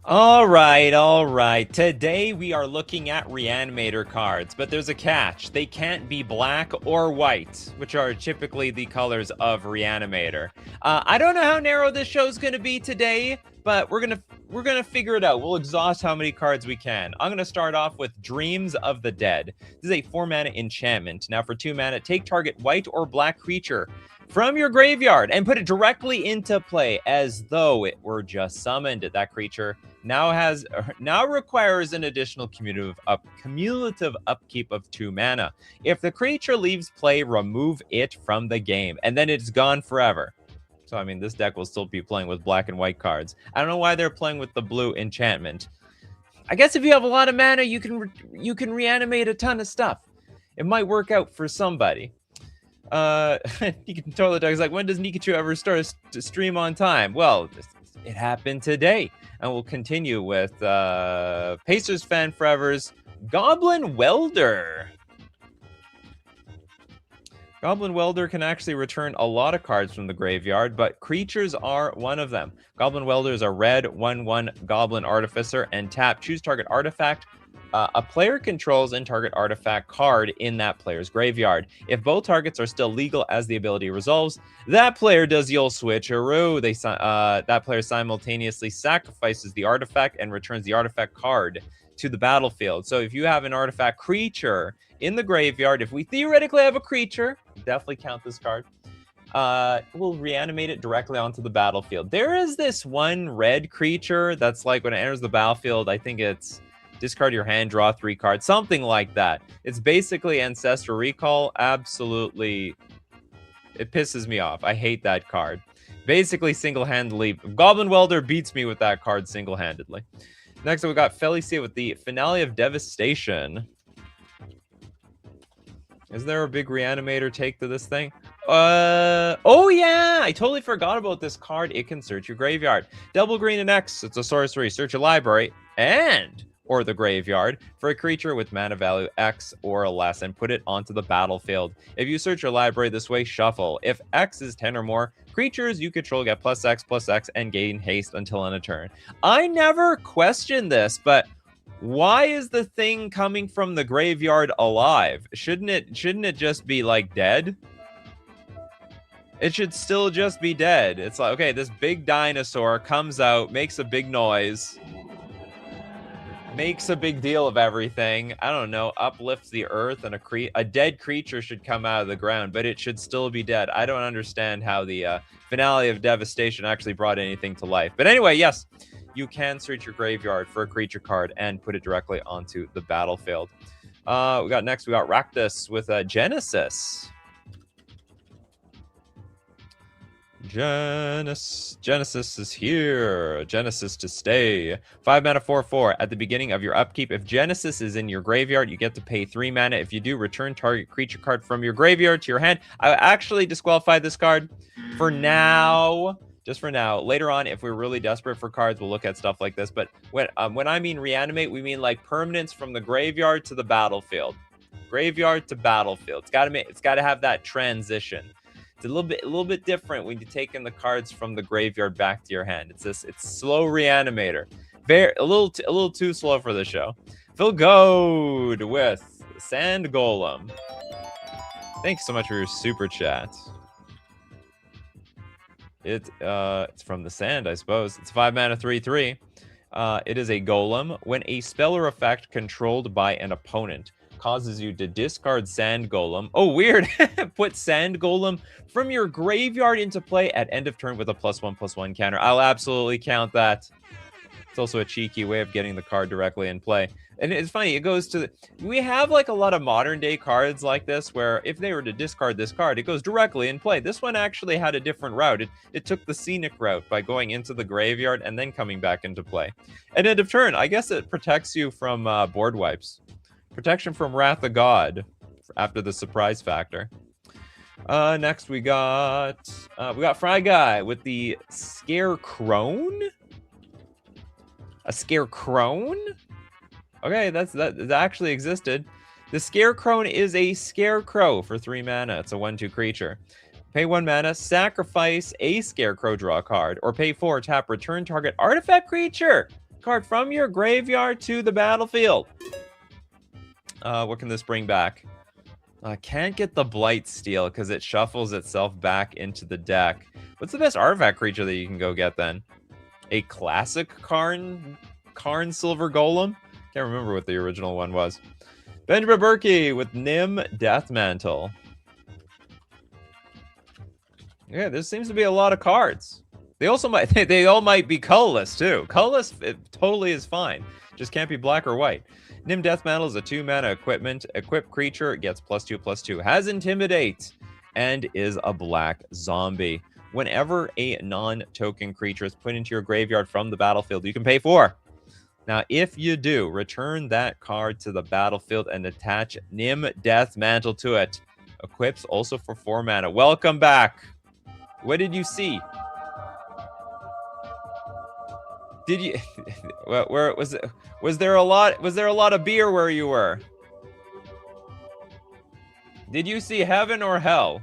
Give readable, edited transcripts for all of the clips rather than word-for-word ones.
All right. Today we are looking at Reanimator cards, but there's a catch. They can't be black or white, which are typically the colors of Reanimator. I don't know how narrow this show is going to be today, but we're gonna figure it out. We'll exhaust how many cards we can. I'm gonna start off with Dreams of the Dead. This is a 4-mana enchantment. Now for 2 mana, take target white or black creature from your graveyard and put it directly into play as though it were just summoned. That creature now requires an additional cumulative upkeep of 2 mana. If the creature leaves play, remove it from the game, and then it's gone forever. So I mean, this deck will still be playing with black and white cards. I don't know why they're playing with the blue enchantment. I guess if you have a lot of mana, you can reanimate a ton of stuff. It might work out for somebody. Toilet Dog's like, when does Nikachu ever start to stream on time? Well, it happened today. And we'll continue with Pacers fan forever's Goblin Welder. Goblin Welder can actually return a lot of cards from the graveyard, but creatures are one of them. Goblin Welder is a red 1/1 Goblin Artificer, and tap, choose target artifact a player controls and target artifact card in that player's graveyard. If both targets are still legal as the ability resolves, that player does you'll switcheroo. That player simultaneously sacrifices the artifact and returns the artifact card to the battlefield. So if you have an artifact creature in the graveyard, if we theoretically have a creature, definitely count this card. We'll reanimate it directly onto the battlefield. There is this one red creature that's like when it enters the battlefield, I think it's discard your hand, draw 3 cards, something like that. It's basically Ancestral Recall. Absolutely, it pisses me off. I hate that card. Basically, single-handedly, Goblin Welder beats me with that card single-handedly. Next up, we got Felicia with the Finale of Devastation. Is there a big Reanimator take to this thing? Oh yeah, I totally forgot about this card. It can search your graveyard. Double green and X, it's a sorcery. Search a library or the graveyard for a creature with mana value X or less and put it onto the battlefield. If you search your library this way, shuffle. If X is 10 or more, creatures you control get +X and gain haste until end of turn. I never questioned this, but why is the thing coming from the graveyard alive? Shouldn't it just be like dead? It should still just be dead. It's like, okay, this big dinosaur comes out, makes a big noise, makes a big deal of everything. I don't know, uplifts the earth, and a dead creature should come out of the ground, but it should still be dead. I don't understand how the Finale of Devastation actually brought anything to life. But anyway, yes, you can search your graveyard for a creature card and put it directly onto the battlefield. We got Rakdos with Genesis. Genesis is here. Genesis to stay. 5 mana 4/4. At the beginning of your upkeep, if Genesis is in your graveyard, you get to pay 3 mana. If you do, return target creature card from your graveyard to your hand. I actually disqualified this card for now. Just for now. Later on, if we're really desperate for cards, we'll look at stuff like this. But when I mean reanimate, we mean like permanence from the graveyard to the battlefield. Graveyard to battlefield. It's got to have that transition. It's a little bit different when you're taking the cards from the graveyard back to your hand. It's slow Reanimator. A little too slow for the show. Phil Goad with Sand Golem. Thanks so much for your super chat. It's from the sand, I suppose. It's 5 mana 3/3. It is a golem. When a spell or effect controlled by an opponent causes you to discard Sand Golem. Oh, weird. Put Sand Golem from your graveyard into play at end of turn with a +1/+1 counter. I'll absolutely count that. It's also a cheeky way of getting the card directly in play. And it's funny, it goes to we have like a lot of modern day cards like this where if they were to discard this card, it goes directly in play. This one actually had a different route. It took the scenic route by going into the graveyard and then coming back into play. At end of turn, I guess it protects you from board wipes. Protection from Wrath of God after the surprise factor. Next we got Fry Guy with the Scarecrone. A Scarecrone? Okay, that actually existed. The Scarecrone is a Scarecrow for 3 mana. It's a 1/2 creature. Pay 1 mana, sacrifice a Scarecrow, draw a card, or pay 4, tap, return target artifact creature card from your graveyard to the battlefield. What can this bring back? I can't get the Blight Steel because it shuffles itself back into the deck. What's the best artifact creature that you can go get then? A classic Karn Silver Golem? Can't remember what the original one was. Benjamin Berkey with Nim Deathmantle. Yeah, there seems to be a lot of cards. They also might they all might be colorless too. Colorless it totally is fine. Just can't be black or white. Nim Deathmantle is a 2-mana equipped creature. It gets +2/+2. Has Intimidate and is a black zombie. Whenever a non-token creature is put into your graveyard from the battlefield, you can pay 4. Now, if you do, return that card to the battlefield and attach Nim Deathmantle to it. Equips also for 4 mana. Welcome back. What did you see? Did you? Where was it? Was there a lot? Was there a lot of beer where you were? Did you see heaven or hell?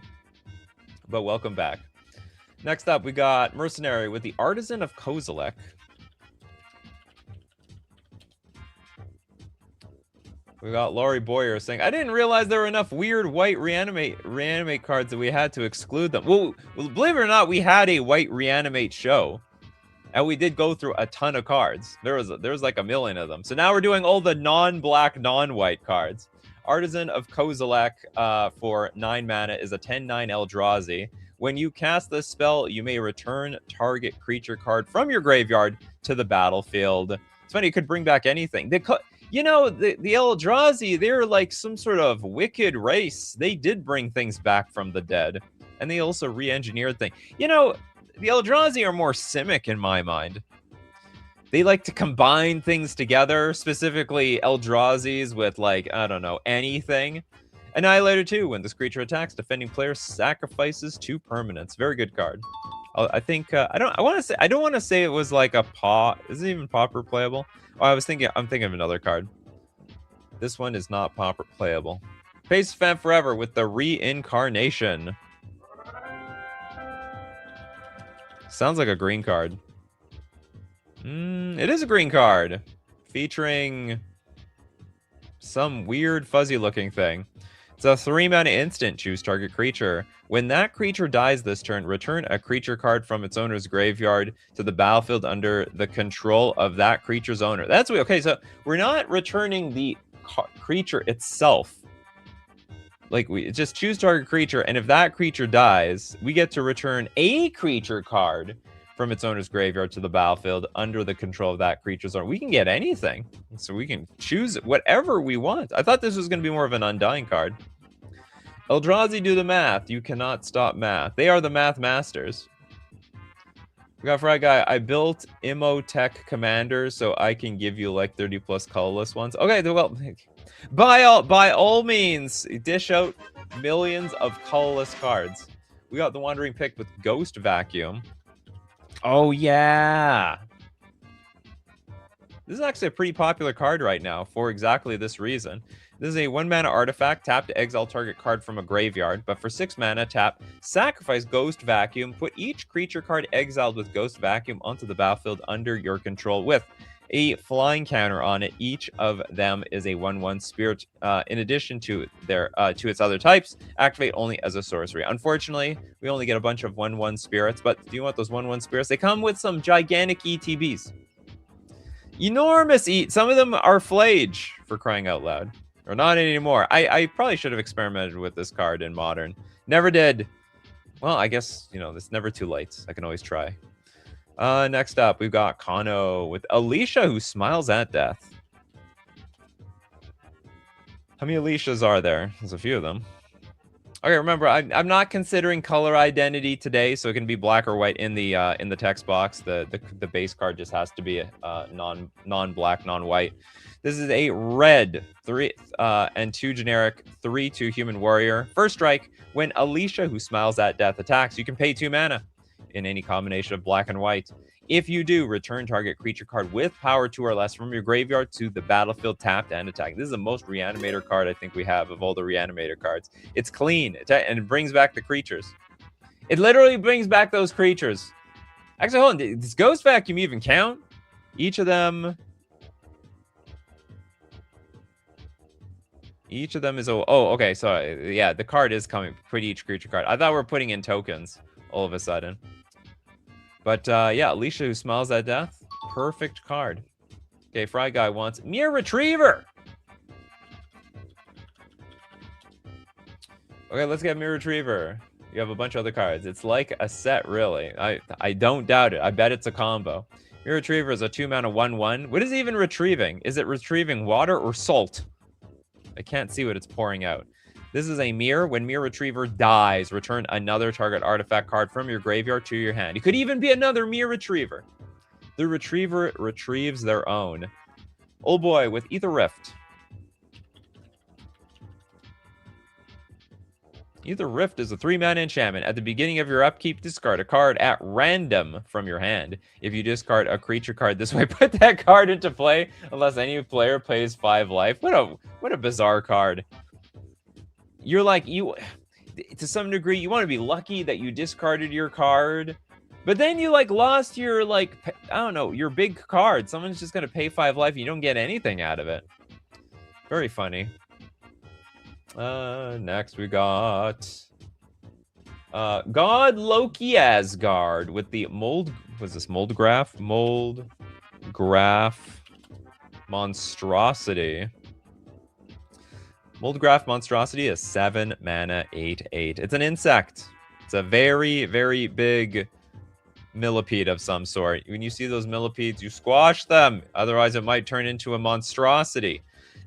But welcome back. Next up, we got Mercenary with the Artisan of Kozilek. We got Laurie Boyer saying, I didn't realize there were enough weird white reanimate cards that we had to exclude them. Well, believe it or not, we had a white reanimate show. And we did go through a ton of cards. There was like a million of them. So now we're doing all the non-black, non-white cards. Artisan of Kozilek for 9 mana is a 10/9 Eldrazi. When you cast this spell, you may return target creature card from your graveyard to the battlefield. It's funny, it could bring back anything. You know, the Eldrazi, they're like some sort of wicked race. They did bring things back from the dead. And they also re-engineered things. You know, the Eldrazi are more Simic in my mind. They like to combine things together, specifically Eldrazi's with, like, I don't know, anything. Annihilator 2, when this creature attacks, defending player sacrifices 2 permanents. Very good card. I think I don't want to say it was like a paw. Is it even pauper playable? Oh, I'm thinking of another card. This one is not pauper playable. Face Fan Forever with the Reincarnation. Sounds like a green card. It is a green card. Featuring some weird fuzzy looking thing. It's a 3-mana instant. Choose target creature. When that creature dies this turn, return a creature card from its owner's graveyard to the battlefield under the control of that creature's owner. That's weird. Okay, so we're not returning the creature itself. Like, we just choose target creature, and if that creature dies, we get to return a creature card from its owner's graveyard to the battlefield under the control of that creature's owner. We can get anything, so we can choose whatever we want. I thought this was going to be more of an Undying card. Eldrazi do the math. You cannot stop math. They are the math masters. We got Fry Guy. I built Imotech Commander so I can give you like 30+ colorless ones. Okay, well, by all means, dish out millions of colorless cards. We got the Wandering Pick with Ghost Vacuum. Oh, yeah. This is actually a pretty popular card right now for exactly this reason. This is a 1-mana artifact. Tap to exile target card from a graveyard. But for 6 mana, tap, sacrifice Ghost Vacuum. Put each creature card exiled with Ghost Vacuum onto the battlefield under your control with a flying counter on it. Each of them is a 1/1 spirit. In addition to their to its other types, activate only as a sorcery. Unfortunately, we only get a bunch of 1/1 spirits. But do you want those 1/1 spirits? They come with some gigantic ETBs. Enormous some of them are Flage, for crying out loud. Or not anymore. I probably should have experimented with this card in Modern. Never did. Well, I guess, you know, it's never too late. I can always try. Next up, we've got Kano with Alicia, who smiles at death. How many Alicias are there? There's a few of them. Okay, remember, I'm not considering color identity today, so it can be black or white in the text box. The base card just has to be non-black, non-white. This is a red 3 and 2 generic 3/2 human warrior. First strike, when Alicia, who smiles at death, attacks, you can pay 2 mana in any combination of black and white. If you do, return target creature card with power 2 or less from your graveyard to the battlefield tapped and attack. This is the most Reanimator card I think we have of all the Reanimator cards. It's clean, and it brings back the creatures. It literally brings back those creatures. Actually, hold on. Does Ghost Vacuum even count? Each of them is okay, so yeah, the card is coming. Put each creature card. I thought we were putting in tokens all of a sudden. But yeah, Alicia, who smiles at death. Perfect card. Okay, Fry Guy wants Mere Retriever. Okay, let's get Mere Retriever. You have a bunch of other cards. It's like a set, really. I don't doubt it. I bet it's a combo. Mere Retriever is a 2-mana 1/1. What is it even retrieving? Is it retrieving water or salt? I can't see what it's pouring out. This is a mirror. When Mere Retriever dies, return another target artifact card from your graveyard to your hand. It could even be another Mere Retriever. The Retriever retrieves their own. Old boy with Ether Rift. Ether Rift is a 3-mana enchantment. At the beginning of your upkeep, discard a card at random from your hand. If you discard a creature card this way, put that card into play unless any player pays 5 life. What a bizarre card. You're like, to some degree, you want to be lucky that you discarded your card, but then you like lost your I don't know, your big card. Someone's just gonna pay 5 life and you don't get anything out of it. Very funny. Next we got God Loki Asgard with the Moldgraph Monstrosity. Moldgraph Monstrosity is 7-mana 8/8. It's an insect. It's a very, very big millipede of some sort. When you see those millipedes, you squash them. Otherwise, it might turn into a monstrosity.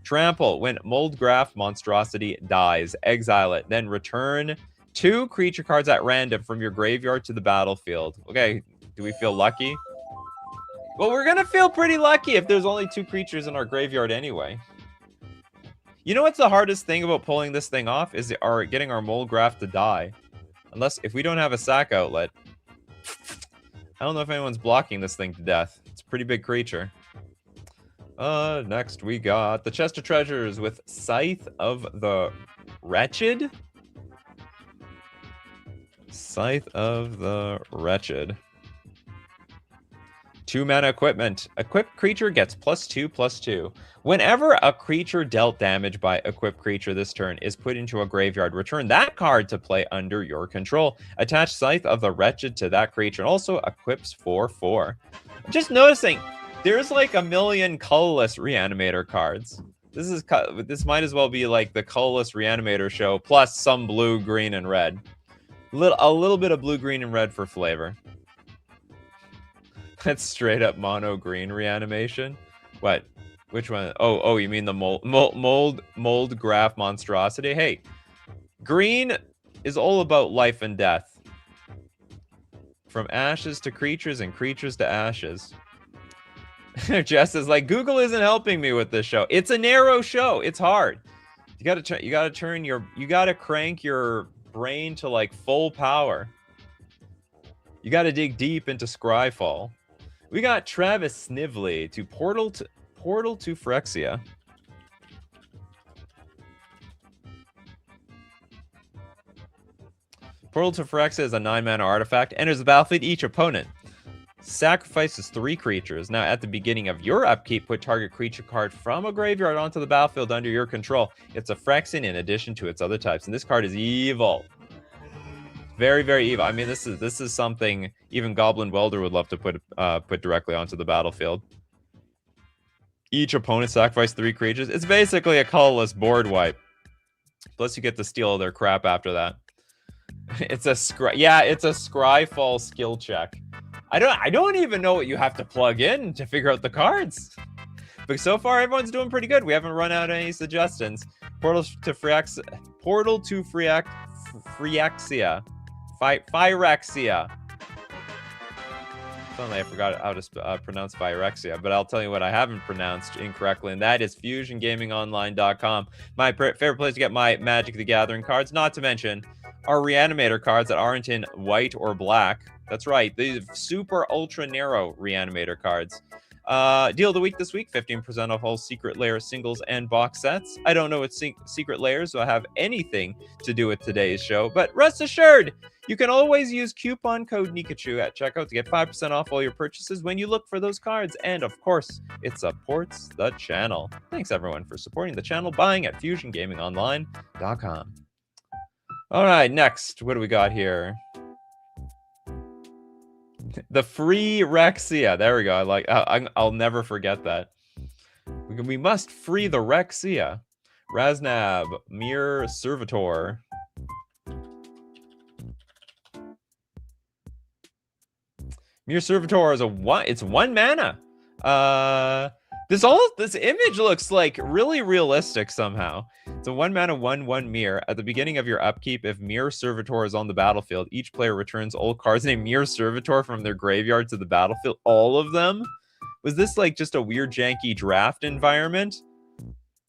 Trample. When Moldgraph Monstrosity dies, exile it. Then return 2 creature cards at random from your graveyard to the battlefield. Okay, do we feel lucky? Well, we're going to feel pretty lucky if there's only 2 creatures in our graveyard anyway. You know what's the hardest thing about pulling this thing off? Is getting our Moldgraph to die. If we don't have a sack outlet. I don't know if anyone's blocking this thing to death. It's a pretty big creature. Next we got the Chest of Treasures with Scythe of the Wretched. Scythe of the Wretched. 2-mana equipment. Equipped creature gets +2/+2. Whenever a creature dealt damage by equipped creature this turn is put into a graveyard, return that card to play under your control. Attach Scythe of the Wretched to that creature and also equips 4/4. Just noticing, there's like a million colorless Reanimator cards. This might as well be like the colorless Reanimator show plus some blue, green, and red. A little bit of blue, green, and red for flavor. That's straight up mono green reanimation. What? Which one? Oh, you mean the Moldgraph Monstrosity? Hey, green is all about life and death. From ashes to creatures and creatures to ashes. Jess is like, Google isn't helping me with this show. It's a narrow show. It's hard. You gotta crank your brain to like full power. You gotta dig deep into Scryfall. We got Travis Snively to Portal to Phyrexia. Portal to Phyrexia is a 9-mana artifact. Enters the battlefield. Each opponent sacrifices 3 creatures. Now, at the beginning of your upkeep, put target creature card from a graveyard onto the battlefield under your control. It's a Phyrexian in addition to its other types, and this card is evil. Very, very evil. I mean, this is something even Goblin Welder would love to put directly onto the battlefield. Each opponent sacrifice 3 creatures. It's basically a colorless board wipe. Plus, you get to steal their crap after that. It's a Scryfall skill check. I don't even know what you have to plug in to figure out the cards. But so far, everyone's doing pretty good. We haven't run out any suggestions. Portal to Phyrexia. Phyrexia. Suddenly I forgot how to pronounce Phyrexia, but I'll tell you what I haven't pronounced incorrectly, and that is FusionGamingOnline.com. My favorite place to get my Magic the Gathering cards, not to mention our Reanimator cards that aren't in white or black. That's right, the super ultra narrow Reanimator cards. Deal of the week this week, 15% off all Secret Lair singles and box sets. I don't know what Secret Lairs will have anything to do with today's show, but rest assured, you can always use coupon code Nikachu at checkout to get 5% off all your purchases when you look for those cards. And of course, it supports the channel. Thanks everyone for supporting the channel, buying at FusionGamingOnline.com. All right, next, what do we got here? The free Rexia. There we go. I'll never forget that. We must free the Rexia. Raznab, Mir Servitor. Mir Servitor is it's 1 mana. This image looks like really realistic somehow. It's a 1 mana 1/1 Mir. At the beginning of your upkeep, if Mir Servitor is on the battlefield, each player returns all cards named Mir Servitor from their graveyard to the battlefield. All of them? Was this like just a weird janky draft environment?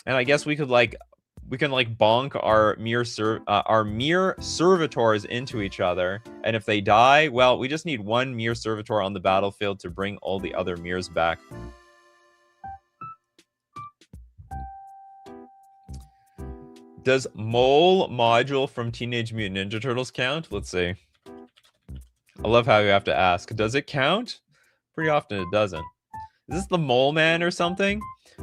And I guess we can bonk our Mir Servitors into each other. And if they die, well, we just need 1 Mir Servitor on the battlefield to bring all the other Mirs back. Does Mole module from Teenage Mutant Ninja Turtles count? Let's see. I love how you have to ask. Does it count? Pretty often it doesn't. Is this the Mole Man or something?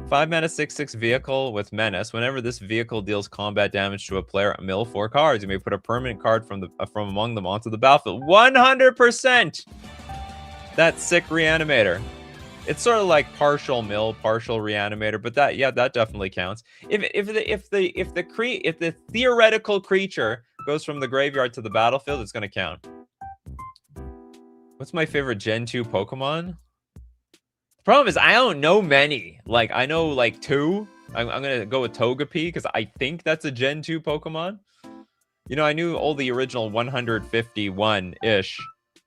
5 mana 6/6 vehicle with menace. Whenever this vehicle deals combat damage to a player, mill 4 cards. You may put a permanent card from among them onto the battlefield. 100%. That's sick Reanimator. It's sort of like partial mill, partial Reanimator, but that definitely counts. If the theoretical creature goes from the graveyard to the battlefield, it's gonna count. What's my favorite Gen 2 Pokemon? The problem is I don't know many. Like I know like 2. I'm gonna go with Togepi because I think that's a Gen 2 Pokemon. You know, I knew all the original 151-ish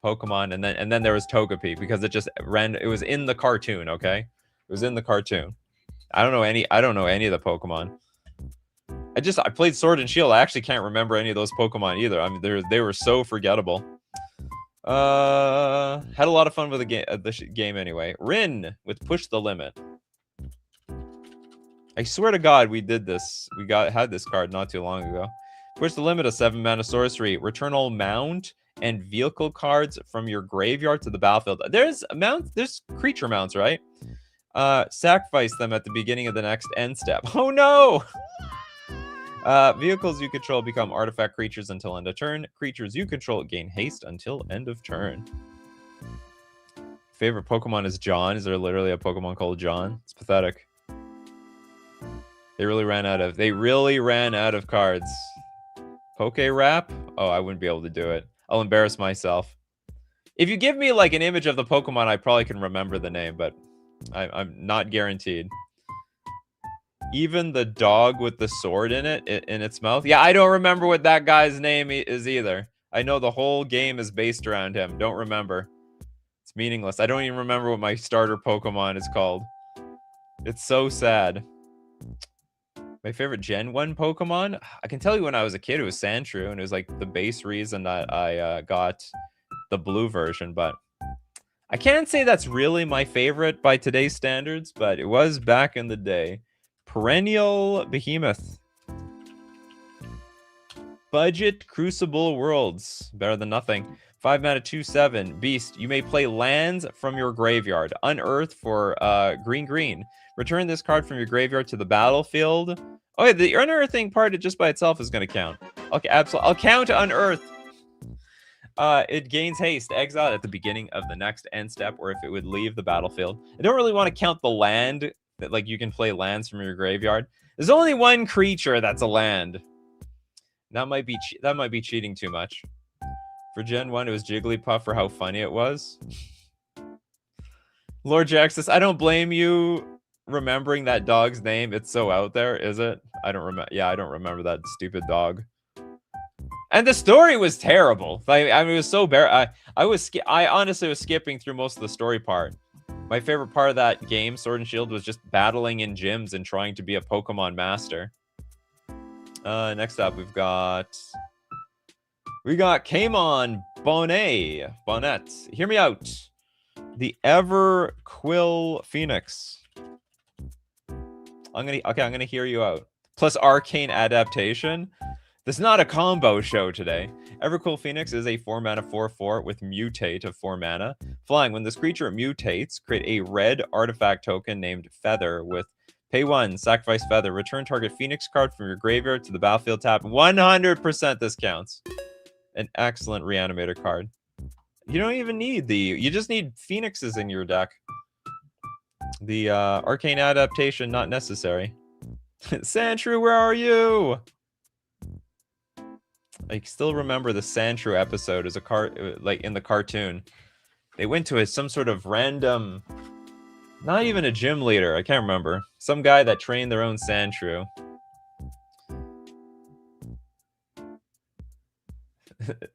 Pokemon, and then there was Togepi because it was in the cartoon. Okay, it was in the cartoon. I don't know any of the Pokemon. I played Sword and Shield. I actually can't remember any of those Pokemon either. I mean, they were so forgettable. Had a lot of fun with the game anyway. Rin with Push the Limit. I swear to God, we did this. Had this card not too long ago. Push the Limit, a 7 mana sorcery. Return all mount and vehicle cards from your graveyard to the battlefield. There's creature mounts, right? Sacrifice them at the beginning of the next end step. Oh no! Vehicles you control become artifact creatures until end of turn. Creatures you control gain haste until end of turn. Favorite Pokemon is John. Is there literally a Pokemon called John? It's pathetic. They really ran out of cards. Poke Rap? Oh, I wouldn't be able to do it. I'll embarrass myself. If you give me like an image of the Pokemon, I probably can remember the name, but I'm not guaranteed. Even the dog with the sword in its mouth. Yeah, I don't remember what that guy's name is either. I know the whole game is based around him. Don't remember. It's meaningless. I don't even remember what my starter Pokemon is called. It's so sad. My favorite Gen 1 Pokemon? I can tell you when I was a kid, it was Sandshrew, and it was like the base reason that I got the blue version, but I can't say that's really my favorite by today's standards, but it was back in the day. Perennial Behemoth. Budget Crucible Worlds. Better than nothing. 5 mana 2/7. Beast. You may play lands from your graveyard. Unearth for green. Return this card from your graveyard to the battlefield. Oh yeah, the unearthing part just by itself is going to count. Okay, absolutely. I'll count unearth. It gains haste. Exile at the beginning of the next end step, or if it would leave the battlefield. I don't really want to count the land that like you can play lands from your graveyard. There's only 1 creature that's a land. That might be cheating too much. For Gen 1, it was Jigglypuff for how funny it was. Lord Jaxus, I don't blame you remembering that dog's name. It's so out there, is it? I don't remember. Yeah, I don't remember that stupid dog. And the story was terrible. I mean, it was so bare. I honestly was skipping through most of the story part. My favorite part of that game, Sword and Shield, was just battling in gyms and trying to be a Pokemon master. Next up, we got Kamon Bonnet. Hear me out. The Ever Quill Phoenix. I'm gonna hear you out. Plus Arcane Adaptation. This is not a combo show today. Everquill Phoenix is a 4-mana 4/4 with Mutate of 4 mana. Flying, when this creature mutates, create a red artifact token named Feather with pay 1, sacrifice Feather. Return target Phoenix card from your graveyard to the battlefield tap. 100% this counts. An excellent Reanimator card. You don't even need you just need Phoenixes in your deck. The Arcane Adaptation, not necessary. Sandshrew, where are you? I still remember the Sandshrew episode as like in the cartoon. They went to some sort of random, not even a gym leader, I can't remember. Some guy that trained their own Sandshrew.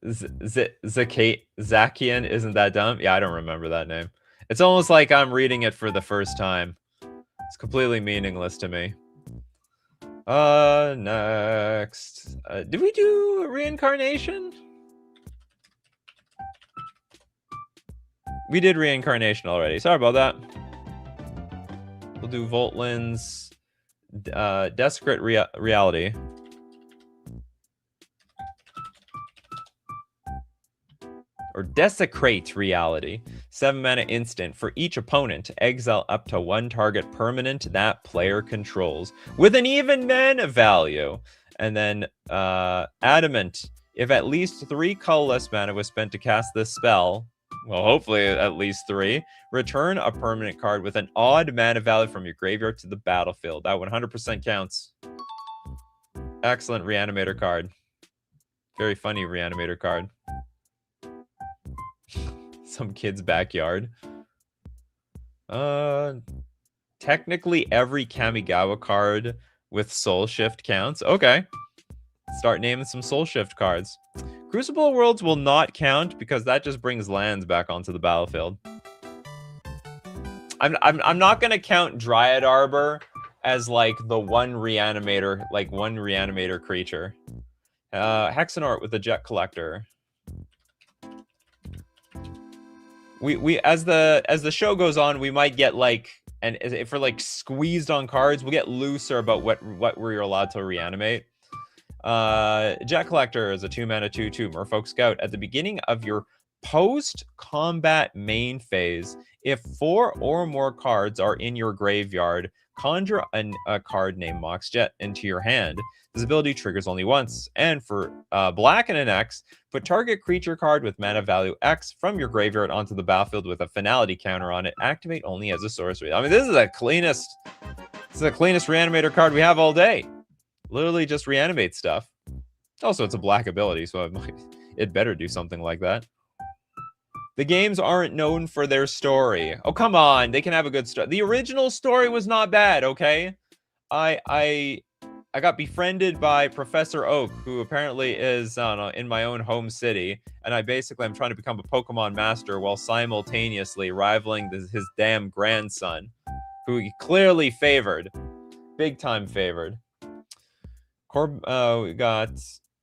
Zakian, isn't that dumb? Yeah, I don't remember that name. It's almost like I'm reading it for the first time. It's completely meaningless to me. Next. Did we do Reincarnation? We did Reincarnation already. Sorry about that. We'll do Voltlin's Desecrate Reality. Or Desecrate Reality. 7 mana instant. For each opponent, exile up to 1 target permanent that player controls with an even mana value. And then Adamant. If at least 3 colorless mana was spent to cast this spell, well, hopefully at least 3, return a permanent card with an odd mana value from your graveyard to the battlefield. That 100% counts. Excellent Reanimator card. Very funny Reanimator card. Some kid's backyard. Technically every Kamigawa card with Soul Shift counts. Okay. Start naming some Soul Shift cards. Crucible Worlds will not count because that just brings lands back onto the battlefield. I'm not gonna count Dryad Arbor as like the one Reanimator creature. Hexenort with the Jet Collector. We as the show goes on, we might get like, and if we're like squeezed on cards, we'll get looser about what we're allowed to reanimate. Jet Collector is a 2-mana 2/2 Merfolk Scout. At the beginning of your post-combat main phase, if 4 or more cards are in your graveyard, conjure a card named Mox Jet into your hand. This ability triggers only once. And for black and an X, put target creature card with mana value X from your graveyard onto the battlefield with a finality counter on it. Activate only as a sorcery. I mean, this is the cleanest Reanimator card we have all day. Literally just reanimate stuff. Also, it's a black ability, so it better do something like that. The games aren't known for their story. Oh, come on. They can have a good story. The original story was not bad, okay? I got befriended by Professor Oak, who apparently is in my own home city, and I'm trying to become a Pokemon master while simultaneously rivaling his damn grandson, who he clearly favored. Big time favored. We got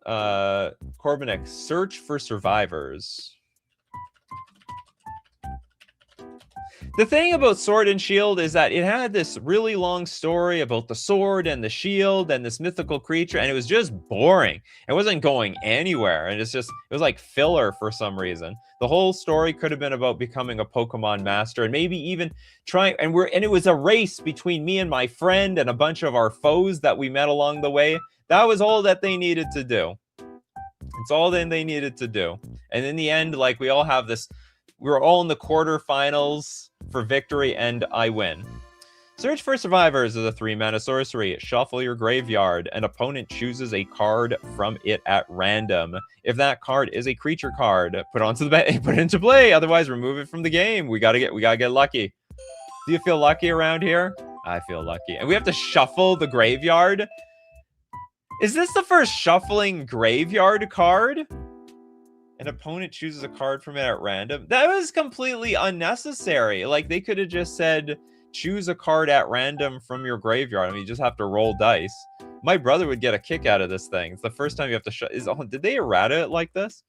Corbinek, Search for Survivors. The thing about Sword and Shield is that it had this really long story about the sword and the shield and this mythical creature, and it was just boring. It wasn't going anywhere, and it was like filler for some reason. The whole story could have been about becoming a Pokemon master and maybe even trying, and it was a race between me and my friend and a bunch of our foes that we met along the way. That was all that they needed to do. It's all that they needed to do. And in the end, like, we all have this, we're all in the quarterfinals for victory, and I win. Search for Survivors is a 3-mana sorcery. Shuffle your graveyard. An opponent chooses a card from it at random. If that card is a creature card, put it into play. Otherwise, remove it from the game. We gotta get lucky. Do you feel lucky around here? I feel lucky. And we have to shuffle the graveyard. Is this the first shuffling graveyard card? An opponent chooses a card from it at random. That was completely unnecessary. Like, they could have just said, choose a card at random from your graveyard. I mean, you just have to roll dice. My brother would get a kick out of this thing. It's the first time you have to did they errata it like this?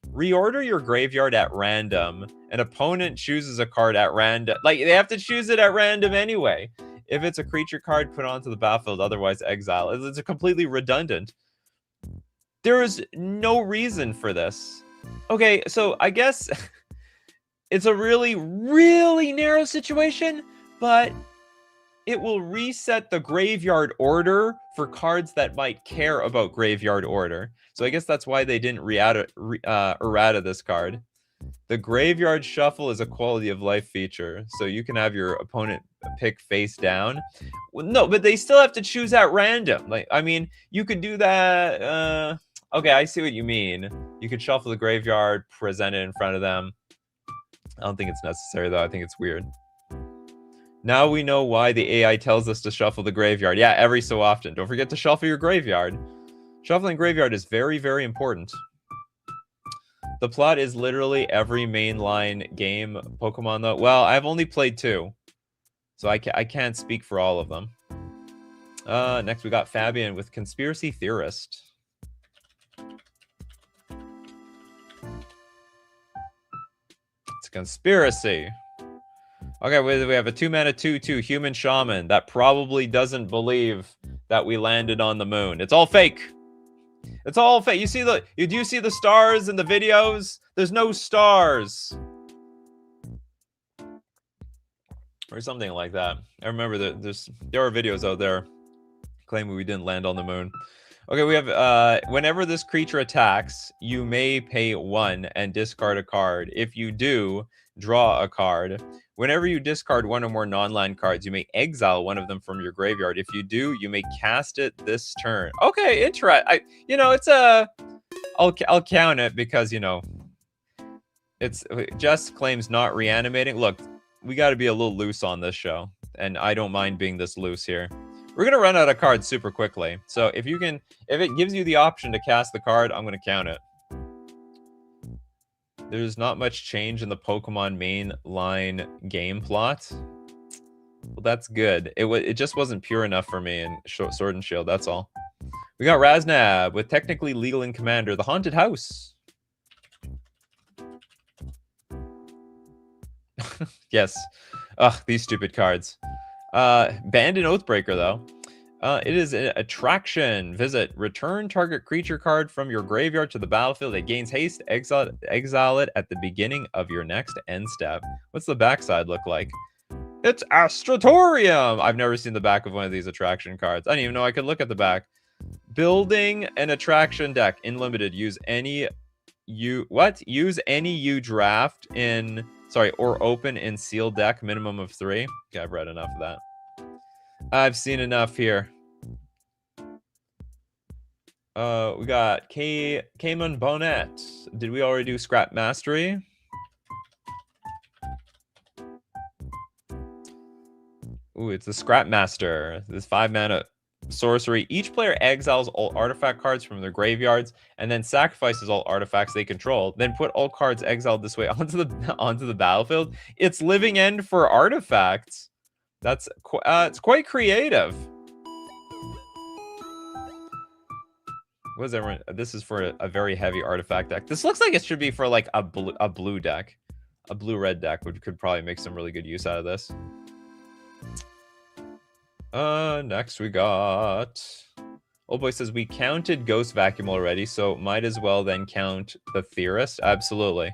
Reorder your graveyard at random. An opponent chooses a card at random. Like, they have to choose it at random anyway. If it's a creature card, put onto the battlefield, otherwise exile. It's a completely redundant. There is no reason for this. Okay, so I guess it's a really, really narrow situation, but it will reset the graveyard order for cards that might care about graveyard order. So I guess that's why they didn't errata this card. The graveyard shuffle is a quality of life feature, so you can have your opponent pick face down. Well, no, but they still have to choose at random. Like, I mean, you could do that. Okay, I see what you mean. You could shuffle the graveyard, present it in front of them. I don't think it's necessary, though. I think it's weird. Now we know why the AI tells us to shuffle the graveyard. Yeah, every so often. Don't forget to shuffle your graveyard. Shuffling graveyard is very, very important. The plot is literally every mainline game Pokemon, though. Well, I've only played 2, so I can't speak for all of them. Next, we got Fabian with Conspiracy Theorist. It's a conspiracy. Okay, we have a 2-mana 2/2 human shaman that probably doesn't believe that we landed on the moon. It's all fake. It's all fake. Do you see the stars in the videos? There's no stars. Or something like that. I remember that there are videos out there claiming we didn't land on the moon. Okay, we have whenever this creature attacks, you may pay 1 and discard a card. If you do, draw a card. Whenever you discard 1 or more non-land cards, you may exile 1 of them from your graveyard. If you do, you may cast it this turn. Okay, interesting. It's a... I'll count it because, it's... Jess claims not reanimating. Look, we got to be a little loose on this show, and I don't mind being this loose here. We're going to run out of cards super quickly. So if it gives you the option to cast the card, I'm going to count it. There's not much change in the Pokemon mainline game plot. Well, that's good. It just wasn't pure enough for me in Sword and Shield, that's all. We got Raznab with technically legal in Commander, the Haunted House. Yes. Ugh, these stupid cards. Banned in Oathbreaker, though. It is an attraction. Visit. Return target creature card from your graveyard to the battlefield. It gains haste. Exile it at the beginning of your next end step. What's the backside look like? It's Astratorium! I've never seen the back of one of these attraction cards. I didn't even know I could look at the back. Building an attraction deck in limited. Use any you draft in... Sorry, or open in sealed deck, minimum of 3. Okay, I've read enough of that. I've seen enough here. We got Cayman Bonnet. Did we already do Scrap Mastery? Ooh, it's the Scrap Master. This 5-mana sorcery. Each player exiles all artifact cards from their graveyards and then sacrifices all artifacts they control. Then put all cards exiled this way onto the battlefield. It's living end for artifacts. That's it's quite creative. What is everyone? This is for a very heavy artifact deck. This looks like it should be for like a blue deck, a blue-red deck, which could probably make some really good use out of this. Next we got... Old Boy says, we counted Ghost Vacuum already, so might as well then count the Theorist. Absolutely.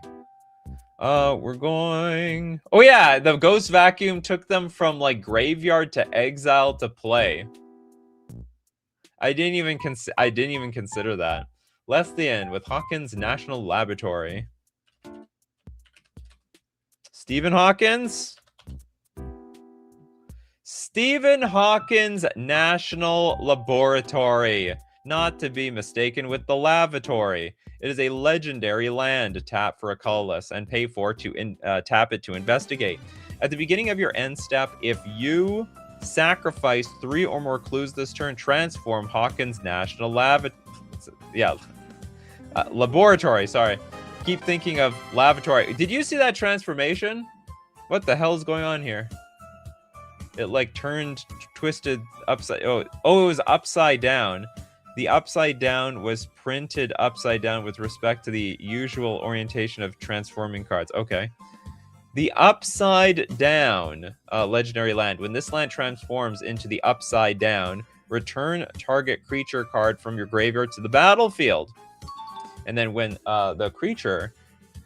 We're going... Oh yeah, the Ghost Vacuum took them from, like, graveyard to exile to play. I didn't even consider that. Lothian with Hawkins National Laboratory. Stephen Hawkins? Stephen Hawkins National Laboratory, not to be mistaken with the lavatory. It is a legendary land. Tap for a colorless and pay for to tap it to investigate. At the beginning of your end step, if you sacrifice 3 or more clues this turn, transform Hawkins National Laboratory. Sorry, keep thinking of lavatory. Did you see that transformation? What the hell is going on here? It like twisted upside. Oh, it was upside down. The upside down was printed upside down with respect to the usual orientation of transforming cards. Okay. The upside down legendary land. When this land transforms into the upside down, return target creature card from your graveyard to the battlefield. And then when the creature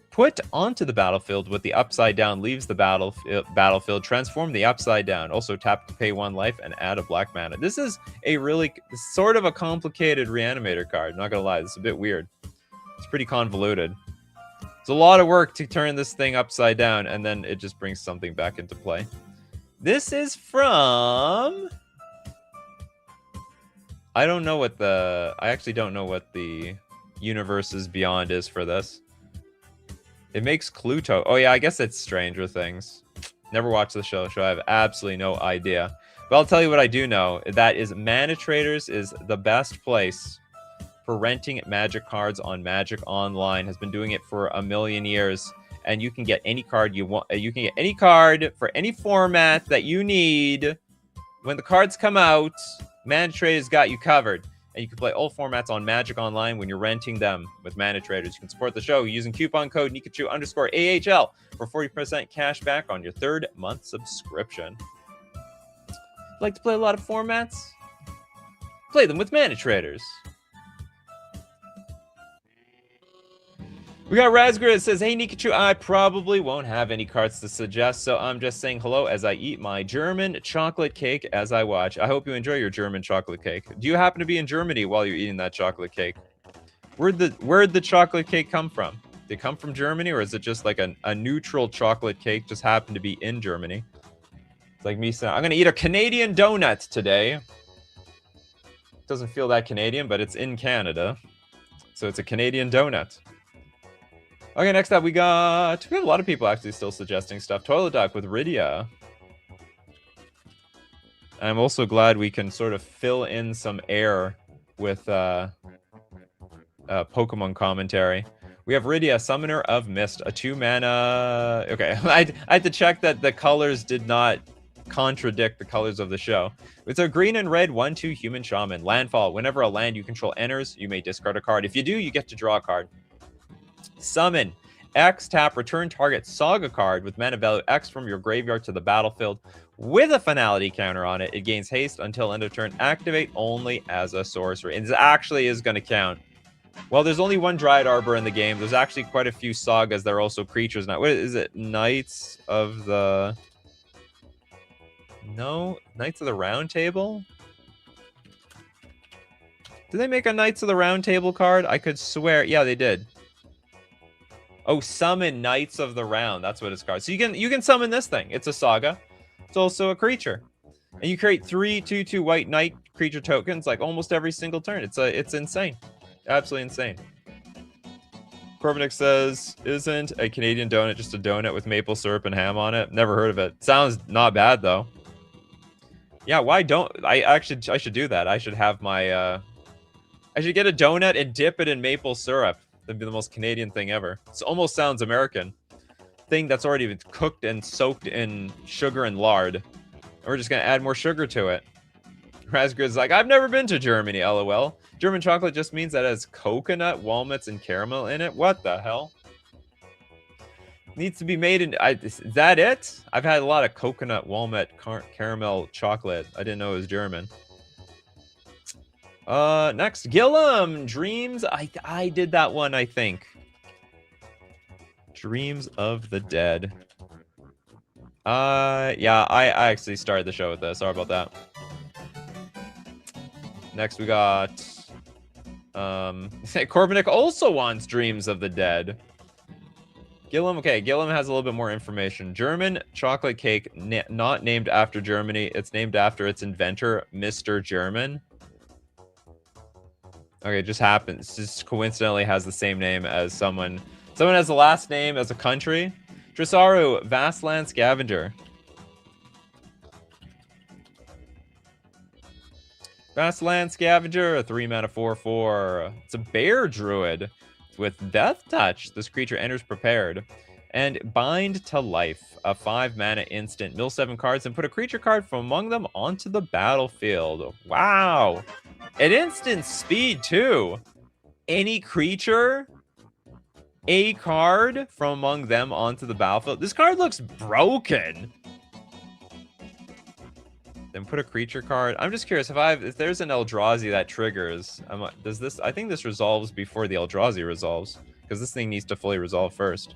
put onto the battlefield with the upside down leaves the battlefield, transform the upside down. Also tap to pay 1 life and add a black mana. This is a really sort of a complicated Reanimator card. Not gonna lie, this is a bit weird. It's pretty convoluted. It's a lot of work to turn this thing upside down, and then it just brings something back into play. This is from... I actually don't know what the Universes Beyond is for this. It makes Cluto. Oh yeah, I guess it's Stranger Things. Never watched the show, so I have absolutely no idea. But I'll tell you what I do know. That is Mana Traders is the best place for renting Magic cards on Magic Online. Has been doing it for a million years. And you can get any card you want. You can get any card for any format that you need. When the cards come out, Mana Traders got you covered. And you can play all formats on Magic Online when you're renting them with Mana Traders. You can support the show using coupon code Nikachu_AHL for 40% cash back on your 3rd month subscription. Like to play a lot of formats? Play them with Mana Traders. We got Razgrid that says, hey Nikachu, I probably won't have any cards to suggest, so I'm just saying hello as I eat my German chocolate cake as I watch. I hope you enjoy your German chocolate cake. Do you happen to be in Germany while you're eating that chocolate cake? Where'd the chocolate cake come from? Did it come from Germany, or is it just like a neutral chocolate cake just happened to be in Germany? It's like me saying, I'm gonna eat a Canadian donut today. Doesn't feel that Canadian, but it's in Canada. So it's a Canadian donut. Okay, next up we have a lot of people actually still suggesting stuff. Toilet Duck with Rydia. I'm also glad we can sort of fill in some air with Pokemon commentary. We have Rydia, Summoner of Mist, a 2-mana... Okay, I had to check that the colors did not contradict the colors of the show. It's a green and red 1/2 human shaman. Landfall. Whenever a land you control enters, you may discard a card. If you do, you get to draw a card. Summon. X, tap, return target Saga card with mana value X from your graveyard to the battlefield with a finality counter on it. It gains haste until end of turn. Activate only as a sorcery. And this actually is going to count. Well, there's only one Dryad Arbor in the game. There's actually quite a few Sagas that are also creatures now. What is it? Knights of the... No? Knights of the Round Table? Did they make a Knights of the Round Table card? I could swear. Yeah, they did. Oh, summon Knights of the Round. That's what it's called. So you can summon this thing. It's a Saga. It's also a creature. And you create 3 2/2 white knight creature tokens like almost every single turn. It's insane. Absolutely insane. Corvinick says, isn't a Canadian donut just a donut with maple syrup and ham on it? Never heard of it. Sounds not bad though. Yeah, why don't I should do that. I should have my I should get a donut and dip it in maple syrup. That'd be the most Canadian thing ever. It almost sounds American. Thing that's already been cooked and soaked in sugar and lard. And we're just gonna add more sugar to it. Razgrid's like, I've never been to Germany, lol. German chocolate just means that it has coconut, walnuts, and caramel in it? What the hell? Needs to be made in... is that it? I've had a lot of coconut, walnut, caramel chocolate. I didn't know it was German. Next, Gillum, Dreams. I did that one, I think. Dreams of the Dead. Yeah, I actually started the show with this. Sorry about that. Next, we got... Corvinick also wants Dreams of the Dead. Gillum, okay, Gillum has a little bit more information. German chocolate cake, not named after Germany. It's named after its inventor, Mr. German. Okay, it just happens. Just coincidentally has the same name as someone. Someone has the last name as a country. Dressaru, Vastland Scavenger. Vastland Scavenger, a 3-mana 4/4. It's a bear druid with Death Touch. This creature enters prepared. And Bind to Life, a 5-mana instant. Mill 7 cards and put a creature card from among them onto the battlefield. Wow. An instant speed, too. Any creature, a card from among them onto the battlefield. This card looks broken. Then put a creature card. I'm just curious if there's an Eldrazi that triggers. Does this? I think this resolves before the Eldrazi resolves, because this thing needs to fully resolve first.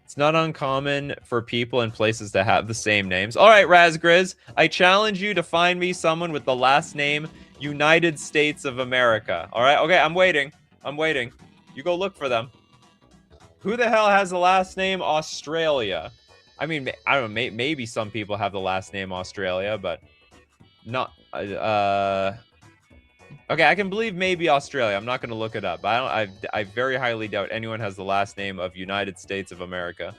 It's not uncommon for people and places to have the same names. All right, Razgriz, I challenge you to find me someone with the last name United States of America. All right, okay, I'm waiting. I'm waiting. You go look for them. Who the hell has the last name Australia? I mean, I don't know, maybe some people have the last name Australia, but not... Okay, I can believe maybe Australia. I'm not going to look it up. I very highly doubt anyone has the last name of United States of America.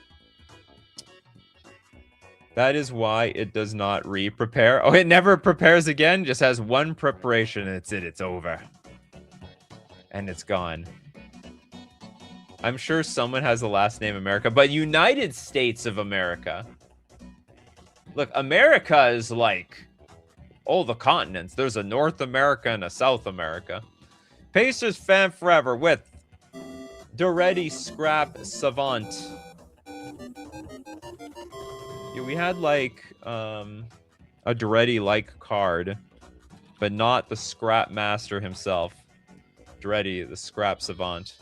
That is why it does not re-prepare. Oh, it never prepares again. Just has one preparation and it's it. It's over. And it's gone. I'm sure someone has the last name America, but United States of America. Look, America is like... all the continents. There's a North America and a South America. Pacers fan forever with Doretti Scrap Savant. Yeah, we had like a Doretti-like card, but not the Scrap Master himself. Doretti, the Scrap Savant.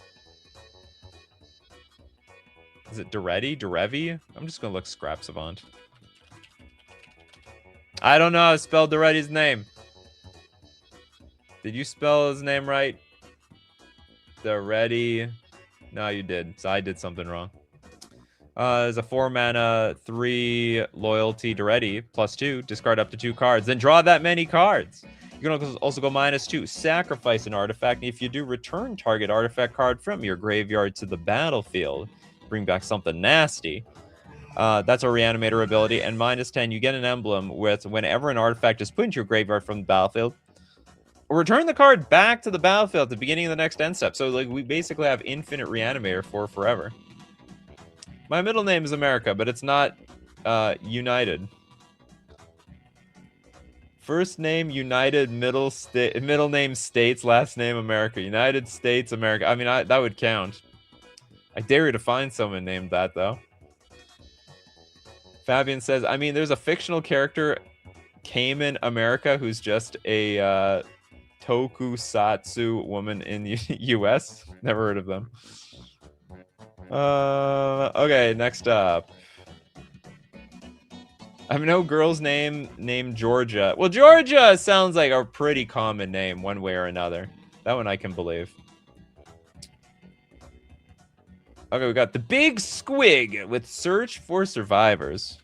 Is it Doretti? Dorevi? I'm just gonna look Scrap Savant. I don't know how to spell Doretti's name. Did you spell his name right? Doretti. No, you did. So I did something wrong. There's a 4-mana, 3 loyalty Doretti, +2. Discard up to 2 cards. Then draw that many cards. You can also go -2. Sacrifice an artifact. And if you do, return target artifact card from your graveyard to the battlefield. Bring back something nasty. That's a Reanimator ability. And -10, you get an emblem with whenever an artifact is put into your graveyard from the battlefield, return the card back to the battlefield at the beginning of the next end step. So like we basically have infinite Reanimator for forever. My middle name is America, but it's not United. First name United, middle name States, last name America. United States America. I mean, that would count. I dare you to find someone named that though. Fabian says, I mean, there's a fictional character, Cayman America, who's just a tokusatsu woman in the US. Never heard of them. Okay, next up. I have no girl's name named Georgia. Well, Georgia sounds like a pretty common name one way or another. That one I can believe. Okay, we got the Big Squig with Search for Survivors.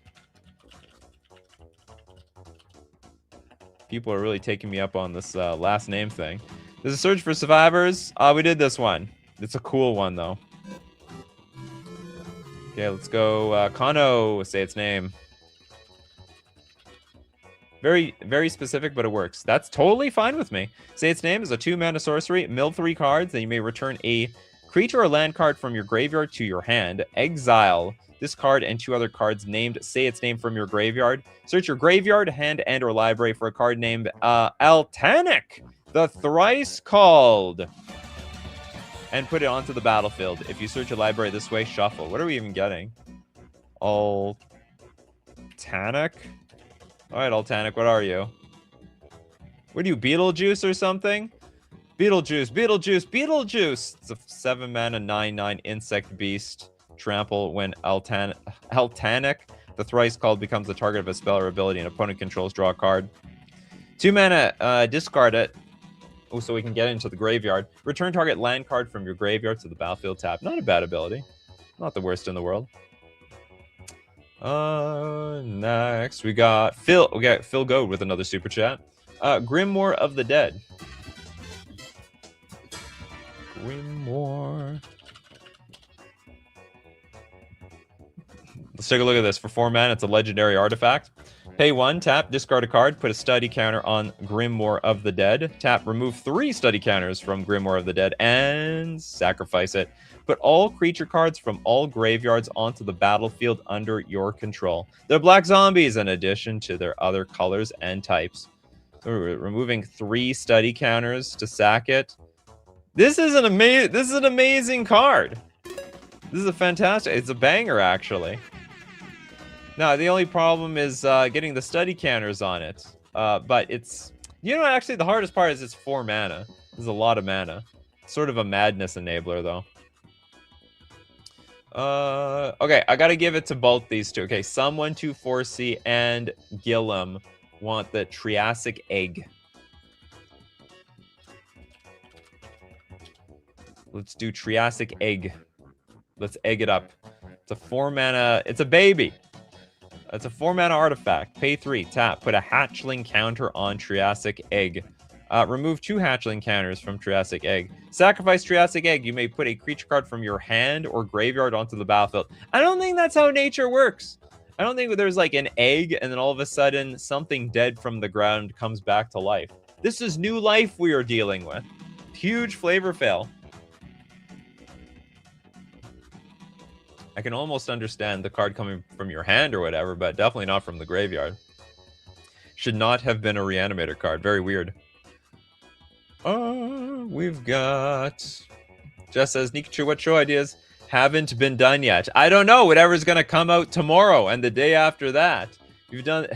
People are really taking me up on this last name thing. There's a Search for Survivors. We did this one. It's a cool one, though. Okay, let's go. Kano, say its name. Very, very specific, but it works. That's totally fine with me. Say its name is a 2-mana sorcery. Mill 3 cards, then you may return a creature or land card from your graveyard to your hand. Exile this card and 2 other cards named Say Its Name from your graveyard. Search your graveyard, hand, and or library for a card named Altanic, the Thrice Called, and put it onto the battlefield. If you search your library this way, shuffle. What are we even getting? Altanic? All right, Altanic, what are you? What are you, Beetlejuice or something? Beetlejuice, Beetlejuice, Beetlejuice! It's a 7-mana, 9/9 insect beast. Trample when Altanic, the Thrice Called, becomes the target of a spell or ability and opponent controls, draw a card. 2-mana, discard it. Oh, so we can get into the graveyard. Return target land card from your graveyard to the battlefield tab. Not a bad ability. Not the worst in the world. Next we got Phil. We got Phil Goad with another super chat. Grimoire of the Dead. Grimoire. Let's take a look at this. For 4 mana, it's a legendary artifact. Pay 1, tap, discard a card, put a study counter on Grimoire of the Dead. Tap, remove 3 study counters from Grimoire of the Dead, and sacrifice it. Put all creature cards from all graveyards onto the battlefield under your control. They're black zombies in addition to their other colors and types. So we're removing 3 study counters to sack it. This is an amazing card. This is a fantastic. It's a banger, actually. No, the only problem is getting the study counters on it. But it's... You know, actually, the hardest part is it's 4 mana. This is a lot of mana. Sort of a madness enabler, though. Okay, I gotta give it to both these two. Okay, Sum 124C and Gillum want the Triassic Egg. Let's do Triassic Egg. Let's egg it up. It's a 4 mana... It's a baby. It's a 4 mana artifact. Pay 3, tap. Put a hatchling counter on Triassic Egg. Remove 2 hatchling counters from Triassic Egg. Sacrifice Triassic Egg. You may put a creature card from your hand or graveyard onto the battlefield. I don't think that's how nature works. I don't think there's like an egg and then all of a sudden something dead from the ground comes back to life. This is new life we are dealing with. Huge flavor fail. I can almost understand the card coming from your hand or whatever, but definitely not from the graveyard. Should not have been a Reanimator card. Very weird. We've got... Jess says, Nikachu, what show ideas haven't been done yet? I don't know. Whatever's going to come out tomorrow and the day after that. You've done...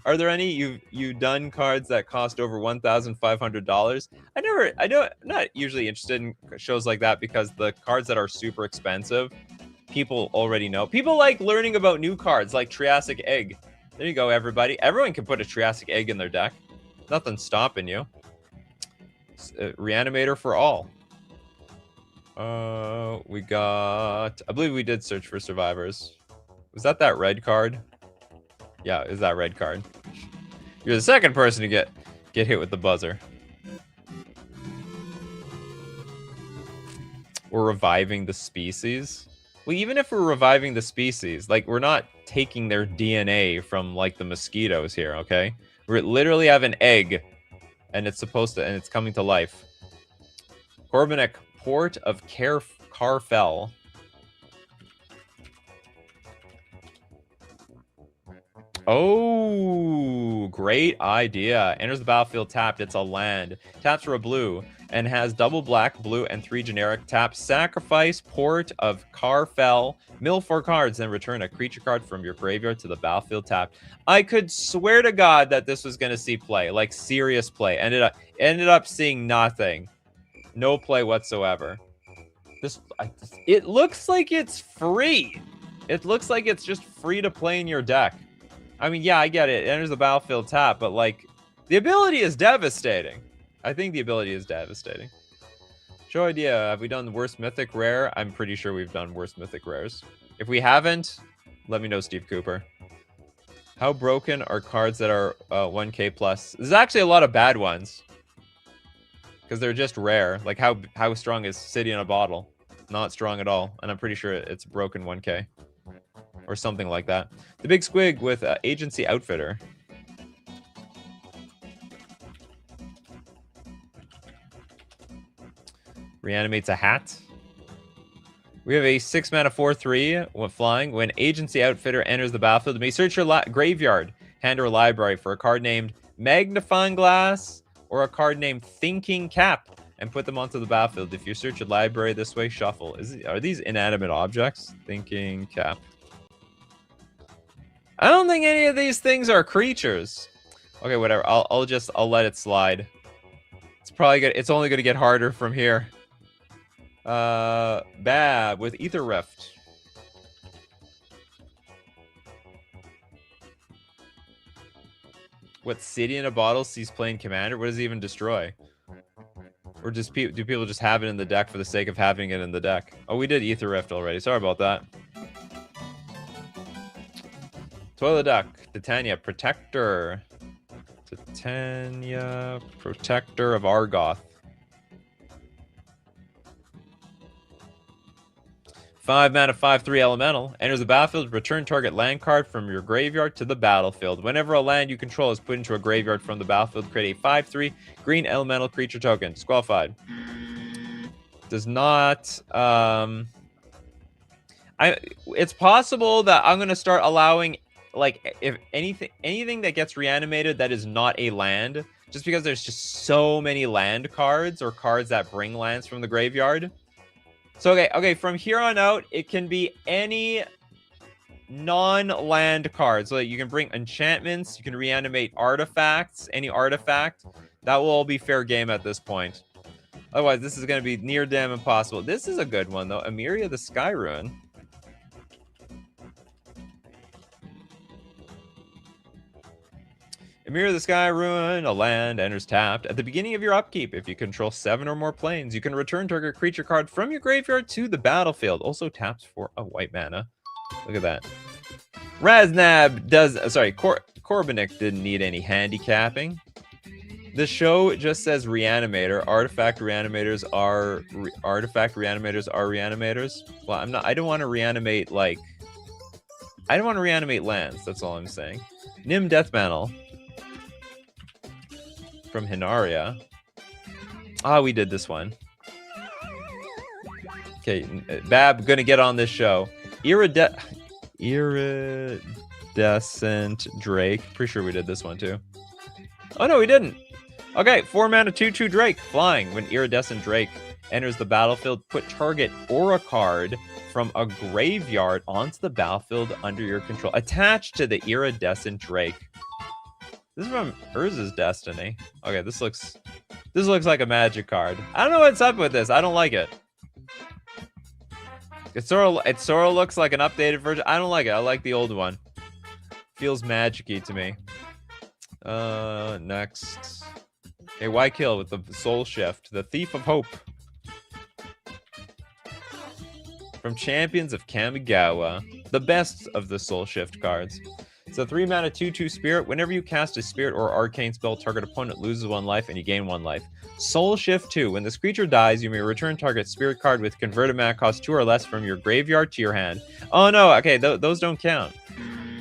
Are there any you've done cards that cost over $1,500? I'm not usually interested in shows like that because the cards that are super expensive... People already know. People like learning about new cards like Triassic Egg. There you go, everybody. Everyone can put a Triassic Egg in their deck. Nothing's stopping you. Reanimator for all. We got... I believe we did search for survivors. Was that red card? Yeah, is that red card. You're the second person to get hit with the buzzer. We're reviving the species. Well, even if we're reviving the species, like, we're not taking their DNA from, like, the mosquitoes here, okay? We literally have an egg, and it's coming to life. Corbinek, Port of Carfell. Oh, great idea. Enters the battlefield tapped. It's a land. Taps for a blue and has double black, blue, and 3 generic. Tap, sacrifice, Port of Carfell, mill 4 cards, then return a creature card from your graveyard to the battlefield tapped. I could swear to God that this was going to see play, like serious play. Ended up seeing nothing. No play whatsoever. It looks like it's free. It looks like it's just free to play in your deck. I mean, yeah, I get it. It enters the battlefield tap, but, like, the ability is devastating. I think the ability is devastating. Show idea. Have we done the worst mythic rare? I'm pretty sure we've done worst mythic rares. If we haven't, let me know, Steve Cooper. How broken are cards that are 1K plus? There's actually a lot of bad ones. Because they're just rare. Like, how strong is City in a Bottle? Not strong at all. And I'm pretty sure it's broken 1K. Or something like that. The Big Squig with Agency Outfitter. Reanimates a hat. We have a 6 mana 4/3 with flying. When Agency Outfitter enters the battlefield, you may search your graveyard, hand, or library for a card named Magnifying Glass or a card named Thinking Cap and put them onto the battlefield. If you search your library this way, shuffle. Are these inanimate objects? Thinking Cap. I don't think any of these things are creatures. Okay, whatever. I'll let it slide. It's probably good. It's only going to get harder from here. Bab with Ether Rift. What, City in a Bottle sees playing Commander? What does it even destroy? Or do people just have it in the deck for the sake of having it in the deck? Oh, we did Ether Rift already. Sorry about that. Toilet Duck, Titania, Protector. Titania, Protector of Argoth. 5 mana, 5/3 elemental. Enters the battlefield, return target land card from your graveyard to the battlefield. Whenever a land you control is put into a graveyard from the battlefield, create a 5/3 green elemental creature token. Disqualified. Does not... it's possible that I'm going to start allowing, like, if anything that gets reanimated that is not a land, just because there's just so many land cards or cards that bring lands from the graveyard. So, okay, from here on out, it can be any non-land card. So that you can bring enchantments, you can reanimate artifacts, any artifact. That will all be fair game at this point. Otherwise, this is going to be near damn impossible. This is a good one, though. Emeria the Sky Ruin. Emeria the Sky Ruin, a land, enters tapped. At the beginning of your upkeep, if you control 7 or more planes, you can return target creature card from your graveyard to the battlefield. Also taps for a white mana. Look at that. Raznab does... Sorry, Korbanik didn't need any handicapping. The show just says Reanimator. Artifact reanimators are reanimators. Well, I don't want to reanimate, like... I don't want to reanimate lands. That's all I'm saying. Nim Deathmantle. From Hinaria. Ah, we did this one. Okay, Bab, gonna get on this show. Iridescent Drake. Pretty sure we did this one too. Oh no, we didn't. Okay, 4 mana 2/2 Drake. Flying. When Iridescent Drake enters the battlefield, put target aura card from a graveyard onto the battlefield under your control. Attached to the Iridescent Drake. This is from Urza's Destiny. Okay, this looks like a Magic card. I don't know what's up with this. I don't like it. It sort of looks like an updated version. I don't like it. I like the old one. Feels magic-y to me. Next. Okay, why kill with the Soul Shift? The Thief of Hope. From Champions of Kamigawa. The best of the Soul Shift cards. So 3 mana 2/2 Spirit. Whenever you cast a Spirit or Arcane spell, target opponent loses 1 life and you gain 1 life. Soul Shift 2. When this creature dies, you may return target Spirit card with converted mana cost 2 or less from your graveyard to your hand. Oh no, okay, those don't count.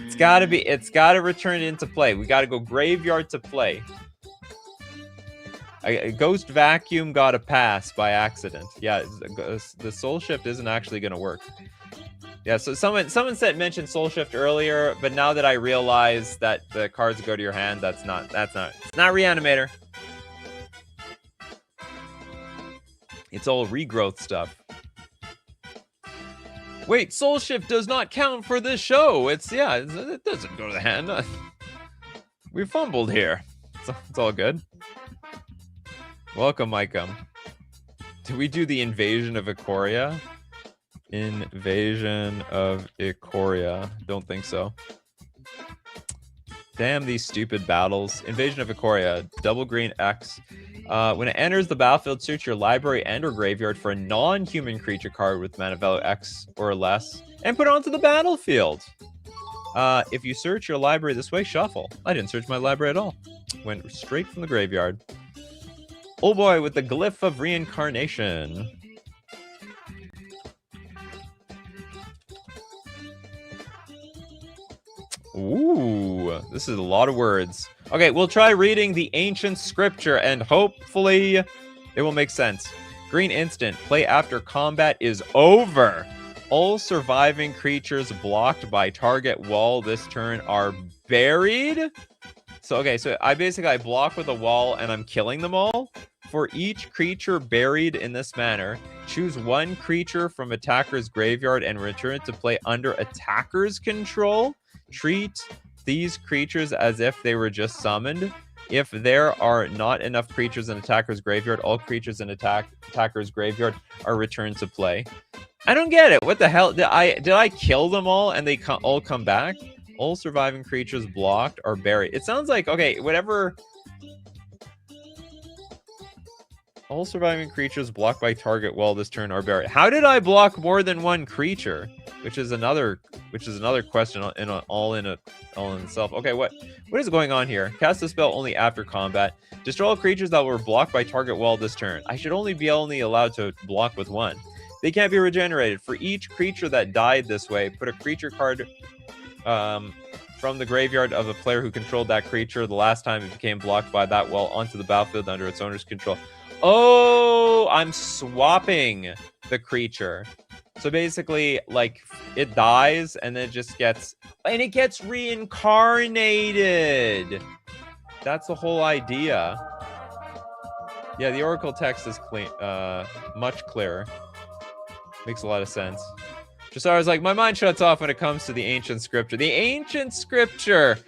It's gotta return into play. We gotta go graveyard to play. Ghost Vacuum got a pass by accident. Yeah, the Soul Shift isn't actually gonna work. Yeah, so someone mentioned Soul Shift earlier, but now that I realize that the cards go to your hand, it's not Reanimator. It's all regrowth stuff. Wait, Soul Shift does not count for this show. It doesn't go to the hand. We fumbled here. It's all good. Welcome, Micah. Did we do the Invasion of Ikoria? Invasion of Ikoria. Don't think so. Damn these stupid battles. Invasion of Ikoria. Double green X. When it enters the battlefield, search your library and or graveyard for a non-human creature card with mana value X or less and put it onto the battlefield. If you search your library this way, shuffle. I didn't search my library at all. Went straight from the graveyard. Oh boy, with the Glyph of Reincarnation. Ooh, this is a lot of words. Okay, we'll try reading the ancient scripture and hopefully it will make sense. Green instant. Play after combat is over. All surviving creatures blocked by target wall this turn are buried. So, okay, so I block with a wall and I'm killing them all. For each creature buried in this manner, choose 1 creature from attacker's graveyard and return it to play under attacker's control. Treat these creatures as if they were just summoned. If there are not enough creatures in attacker's graveyard, all creatures in attacker's graveyard are returned to play. I don't get it. What the hell? Did I kill them all and they all come back? All surviving creatures blocked are buried. It sounds like, okay, whatever. All surviving creatures blocked by target wall this turn are buried. How did I block more than 1 creature? Which is another question all in itself. Okay, what is going on here? Cast a spell only after combat. Destroy all creatures that were blocked by target wall this turn. I should only be allowed to block with 1. They can't be regenerated. For each creature that died this way, put a creature card from the graveyard of the player who controlled that creature the last time it became blocked by that wall onto the battlefield under its owner's control. Oh, I'm swapping the creature. So basically, like, it dies and then it just gets... And it gets reincarnated! That's the whole idea. Yeah, the Oracle text is clean, much clearer. Makes a lot of sense. Just I was like, my mind shuts off when it comes to the ancient scripture. The ancient scripture!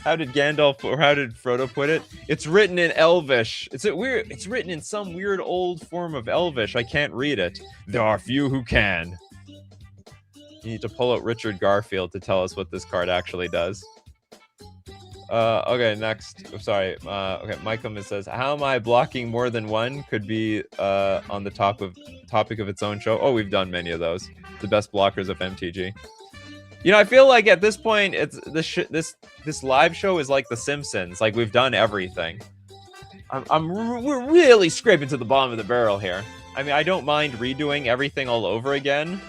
How did Gandalf or how did Frodo put it? It's written in Elvish. It's written in some weird old form of Elvish. I can't read it. There are few who can. You need to pull out Richard Garfield to tell us what this card actually does. Okay, next. Oh, sorry. Okay, Micah says, how am I blocking more than one? Could be on the topic of its own show. Oh, we've done many of those. The best blockers of MTG. You know, I feel like at this point, it's this live show is like The Simpsons. Like, we've done everything. We're really scraping to the bottom of the barrel here. I mean, I don't mind redoing everything all over again.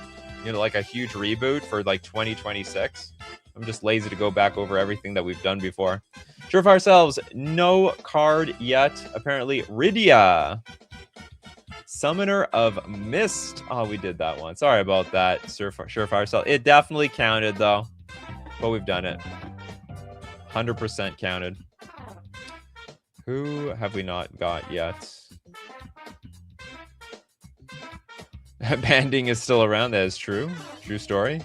You know, like a huge reboot for like 2026. I'm just lazy to go back over everything that we've done before. Surefire ourselves, no card yet. Apparently, Rydia. Summoner of Mist. Oh, we did that one. Sorry about that, Surefire Cell. It definitely counted, though. But we've done it. 100% counted. Who have we not got yet? Banding is still around. That is true. True story.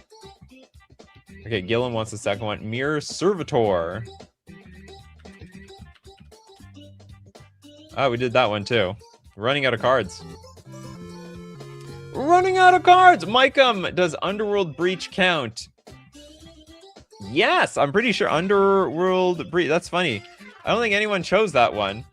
Okay, Gillen wants the second one. Mirror Servitor. Oh, we did that one, too. Running out of cards. Running out of cards! Micah, does Underworld Breach count? Yes, I'm pretty sure Underworld Breach. That's funny. I don't think anyone chose that one.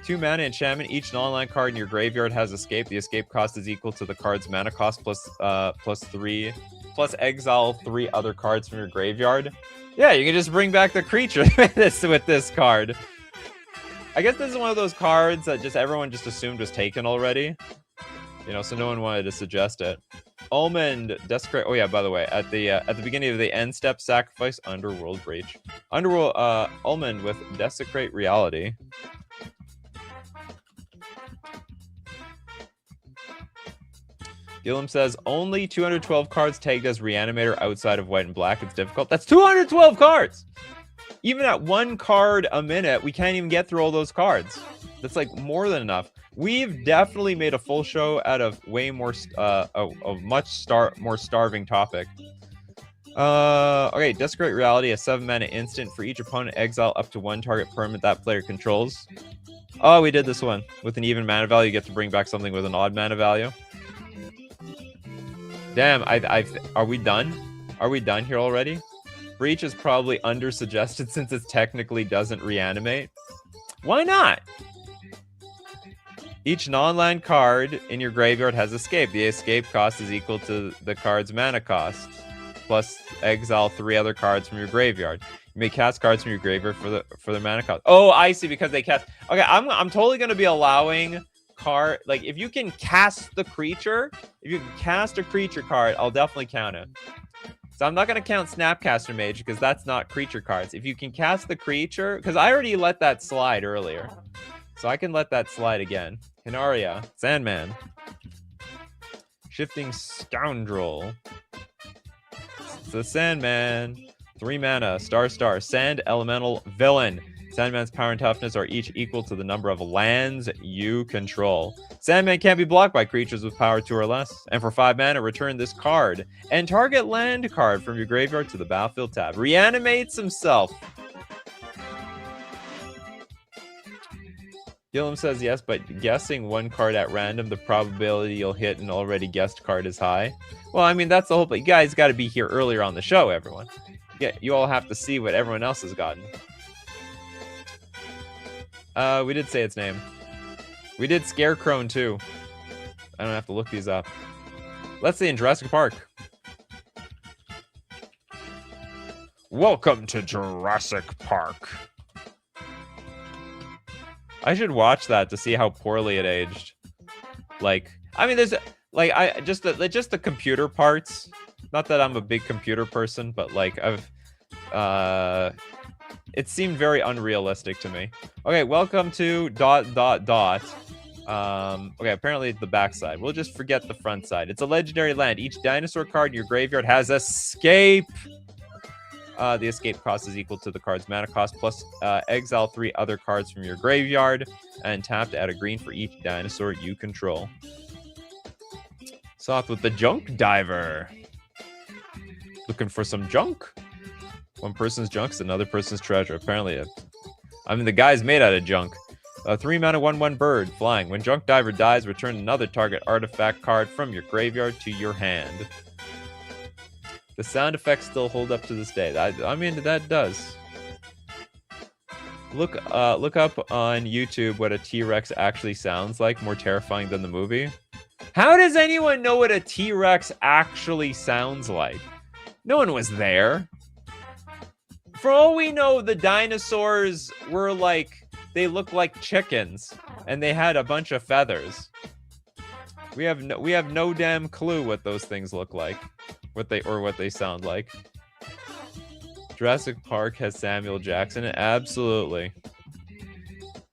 2 mana enchantment. Each non-land card in your graveyard has escape. The escape cost is equal to the card's mana cost plus 3. Plus exile 3 other cards from your graveyard. Yeah, you can just bring back the creature with this card. I guess this is one of those cards that everyone just assumed was taken already. You know, so no one wanted to suggest it. Almond, Desecrate. Oh yeah, by the way, at the beginning of the end step, sacrifice Underworld Breach. Almond with Desecrate Reality. Gillum says, only 212 cards tagged as Reanimator outside of white and black. It's difficult. That's 212 cards! Even at 1 card a minute, we can't even get through all those cards. That's like more than enough. We've definitely made a full show out of way more, more starving topic. Okay, Desecrate Reality, a 7-mana instant. For each opponent, exile up to 1 target permanent that player controls. Oh, we did this one. With an even mana value, you get to bring back something with an odd mana value. Damn, are we done? Are we done here already? Breach is probably under-suggested since it technically doesn't reanimate. Why not? Each non-land card in your graveyard has escape. The escape cost is equal to the card's mana cost. Plus exile 3 other cards from your graveyard. You may cast cards from your graveyard for the mana cost. Oh, I see, because they cast... Okay, I'm totally going to be allowing... Like, if you can cast the creature, if you can cast a creature card, I'll definitely count it. So I'm not going to count Snapcaster Mage because that's not creature cards. If you can cast the creature, because I already let that slide earlier, so I can let that slide again. Canaria, Sandman, Shifting Scoundrel. It's the Sandman, 3 mana, star, Sand Elemental Villain. Sandman's power and toughness are each equal to the number of lands you control. Sandman can't be blocked by creatures with power 2 or less. And for 5 mana, return this card and target land card from your graveyard to the battlefield tab. Reanimates himself. Gillum says yes, but guessing 1 card at random, the probability you'll hit an already guessed card is high. Well, I mean, that's the whole... But you guys got to be here earlier on the show, everyone. You all have to see what everyone else has gotten. We did say its name. We did Scarecrow too. I don't have to look these up. Let's see, in Jurassic Park. Welcome to Jurassic Park. I should watch that to see how poorly it aged. Like, I mean, like I just the computer parts. Not that I'm a big computer person, but like it seemed very unrealistic to me. Okay, welcome to ... Okay, apparently the backside. We'll just forget the front side. It's a legendary land. Each dinosaur card in your graveyard has escape. The escape cost is equal to the card's mana cost plus exile 3 other cards from your graveyard and tap to add a green for each dinosaur you control. Soft with the junk diver. Looking for some junk? One person's junk is another person's treasure. Apparently, the guy's made out of junk. 3 mana 1/1 bird flying. When Junk Diver dies, return another target artifact card from your graveyard to your hand. The sound effects still hold up to this day. I mean, that does. Look up on YouTube what a T-Rex actually sounds like, more terrifying than the movie. How does anyone know what a T-Rex actually sounds like? No one was there. For all we know, the dinosaurs were like, they look like chickens, and they had a bunch of feathers. We have no damn clue what those things look like, what they sound like. Jurassic Park has Samuel Jackson. Absolutely.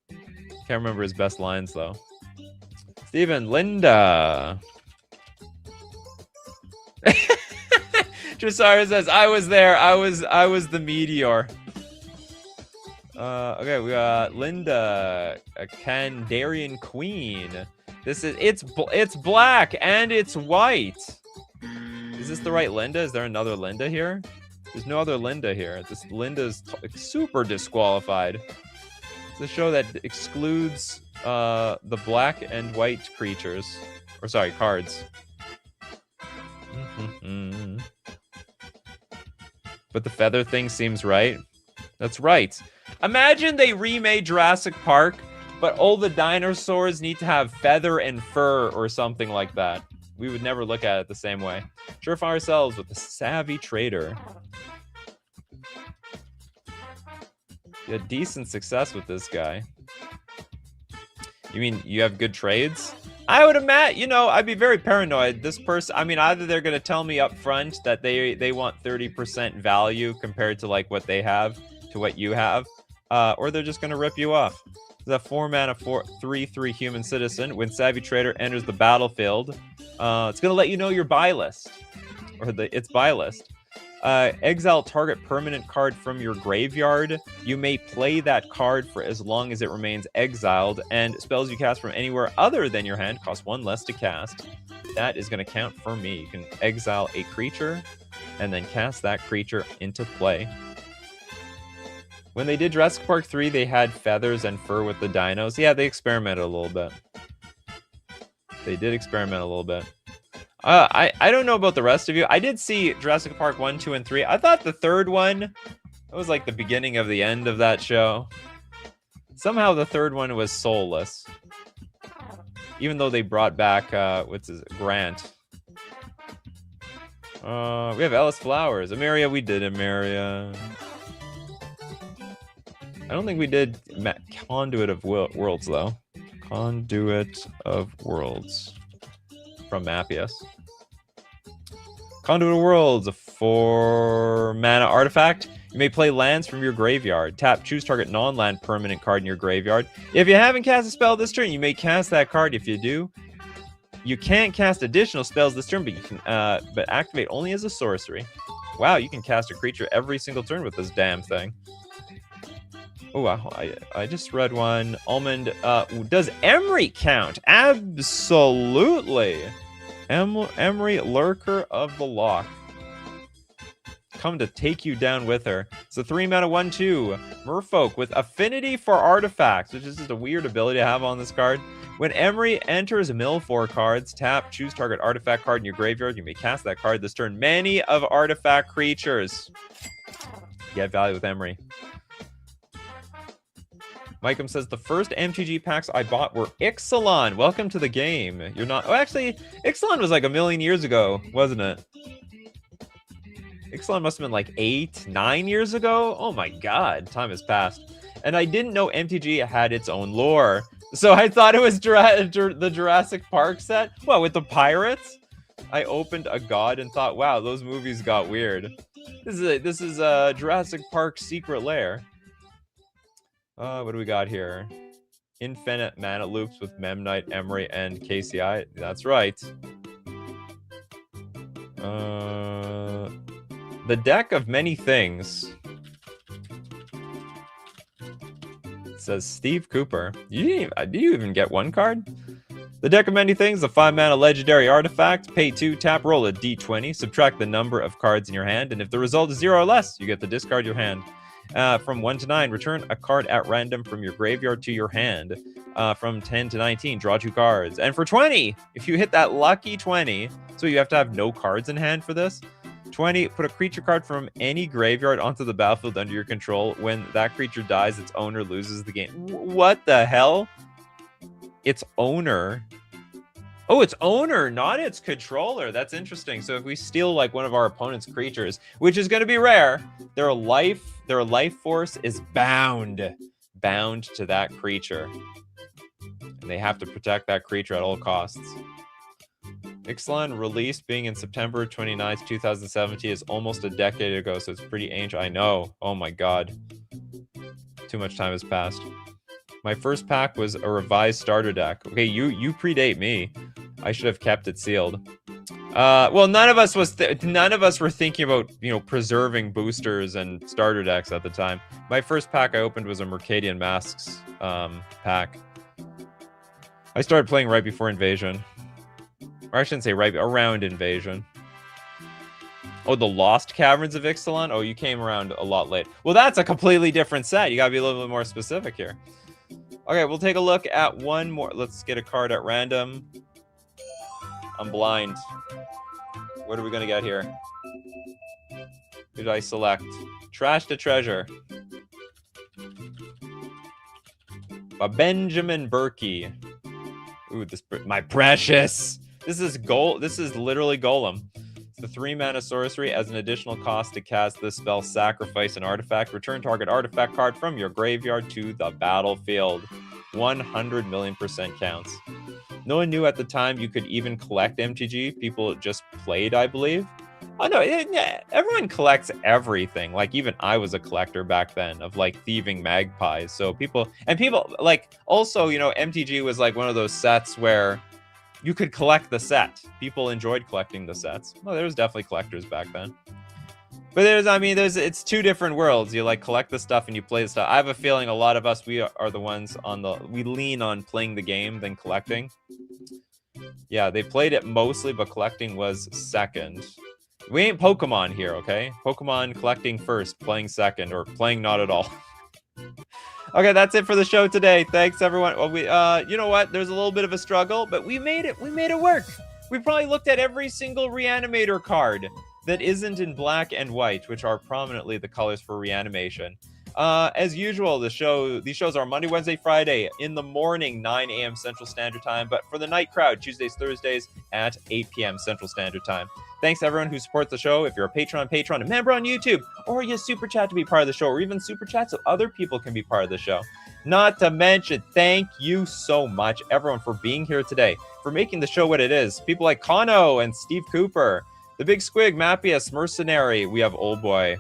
Can't remember his best lines though. Steven, Linda. Trasara says, I was there. I was the meteor. Okay, we got Linda, a Kandarian Queen. It's black and it's white. Is this the right Linda? Is there another Linda here? There's no other Linda here. This Linda's super disqualified. It's a show that excludes the black and white creatures. Or sorry, cards. But the feather thing seems right. That's right. Imagine they remade Jurassic Park, but all the dinosaurs need to have feather and fur or something like that. We would never look at it the same way. Surefire ourselves with the Savvy Trader. You had decent success with this guy. You mean you have good trades? I would imagine, I'd be very paranoid. This person, either they're going to tell me up front that they want 30% value compared to like what they have to what you have, or they're just going to rip you off. The 4 mana 3/3 human citizen. When Savvy Trader enters the battlefield, it's going to let you know your buy list, or its buy list. Exile target permanent card from your graveyard. You may play that card for as long as it remains exiled, and spells you cast from anywhere other than your hand cost 1 less to cast. That is going to count for me. You can exile a creature and then cast that creature into play. When they did Jurassic Park 3, they had feathers and fur with the dinos. Yeah, they experimented a little bit. They did experiment a little bit. I don't know about the rest of you. I did see Jurassic Park 1, 2, and 3. I thought the third one, that was like the beginning of the end of that show. Somehow the third one was soulless. Even though they brought back, Grant. We have Ellis Flowers. Ameria, we did Ameria. I don't think we did Conduit of Worlds, though. Conduit of Worlds. From Appius. Conduit of Worlds, a 4 mana artifact. You may play lands from your graveyard. Tap, choose target non-land permanent card in your graveyard. If you haven't cast a spell this turn, you may cast that card. If you do, you can't cast additional spells this turn, but you can but activate only as a sorcery. Wow, you can cast a creature every single turn with this damn thing. Oh, I just read one. Almond, does Emery count? Absolutely. Emery, Lurker of the Loch. Come to take you down with her. It's a 3 mana 1/2 Merfolk with affinity for artifacts, which is just a weird ability to have on this card. When Emery enters mill 4 cards, tap, choose target artifact card in your graveyard. You may cast that card this turn. Many of artifact creatures. Get value with Emery. Mikeum says, the first MTG packs I bought were Ixalan. Welcome to the game. You're not... Oh, actually, Ixalan was like 1,000,000 years ago, wasn't it? Ixalan must have been like 8, 9 years ago. Oh my god, time has passed. And I didn't know MTG had its own lore. So I thought it was the Jurassic Park set. What, with the pirates? I opened a god and thought, wow, those movies got weird. This is a Jurassic Park secret lair. What do we got here? Infinite mana loops with Memnite, Emery, and KCI. That's right. The deck of many things. It says Steve Cooper. Did you even get one card? The deck of many things, a 5-mana legendary artifact. Pay 2, tap, roll a d20, subtract the number of cards in your hand, and if the result is 0 or less, you get to discard your hand. From 1 to 9, return a card at random from your graveyard to your hand. From 10 to 19, draw 2 cards. And for 20, if you hit that lucky 20, so you have to have no cards in hand for this. 20, put a creature card from any graveyard onto the battlefield under your control. When that creature dies, its owner loses the game. What the hell? Its owner? Oh, its owner, not its controller. That's interesting. So if we steal like one of our opponent's creatures, which is going to be rare, their life force is bound to that creature. And they have to protect that creature at all costs. Ixalan released being in September 29th, 2017 is almost a decade ago, so it's pretty ancient. I know. Oh my god. Too much time has passed. My first pack was a revised starter deck. Okay, you predate me. I should have kept it sealed. Well, none of us were thinking about, preserving boosters and starter decks at the time. My first pack I opened was a Mercadian Masks pack. I started playing right before Invasion. Or I shouldn't say right, around Invasion. Oh, the Lost Caverns of Ixalan? Oh, you came around a lot late. Well, that's a completely different set. You gotta be a little bit more specific here. Okay, we'll take a look at one more. Let's get a card at random. I'm blind. What are we gonna get here? Who did I select? Trash to Treasure. A Benjamin Berkey. Ooh, my precious. This is literally Golem. It's the 3-mana sorcery. As an additional cost to cast this spell, sacrifice an artifact. Return target artifact card from your graveyard to the battlefield. 100,000,000% counts. No one knew at the time you could even collect MTG. People just played, I believe. Oh no, everyone collects everything. Like even I was a collector back then of like thieving magpies. So people like also, MTG was like one of those sets where you could collect the set. People enjoyed collecting the sets. Well, there was definitely collectors back then. But it's two different worlds. You like collect the stuff and you play the stuff. I have a feeling a lot of us, we are the ones we lean on playing the game than collecting. Yeah, they played it mostly, but collecting was second. We ain't Pokemon here, okay? Pokemon collecting first, playing second, or playing not at all. Okay, that's it for the show today. Thanks, everyone. Well, you know what? There's a little bit of a struggle, but we made it. We made it work. We probably looked at every single Reanimator card that isn't in black and white, which are prominently the colors for Reanimation. As usual, these shows are Monday, Wednesday, Friday in the morning, 9 a.m. Central Standard Time, but for the night crowd, Tuesdays, Thursdays at 8 p.m. Central Standard Time. Thanks to everyone who supports the show. If you're a patron, a member on YouTube, or you super chat to be part of the show, or even super chat so other people can be part of the show. Not to mention, thank you so much, everyone, for being here today, for making the show what it is. People like Kano and Steve Cooper, The Big Squig, Mappius, Mercenary. We have Old Boy,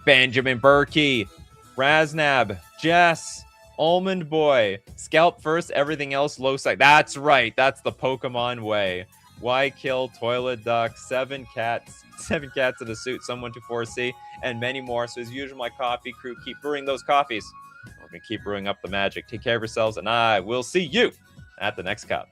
Benjamin Berkey, Raznab, Jess, Almond Boy, Scalp First, everything else low side. That's right. That's the Pokemon way. Why Kill, Toilet Duck, 7 cats in a suit, someone to foresee, and many more. So as usual, my coffee crew, keep brewing those coffees. We're going to keep brewing up the magic. Take care of yourselves, and I will see you at the next cup.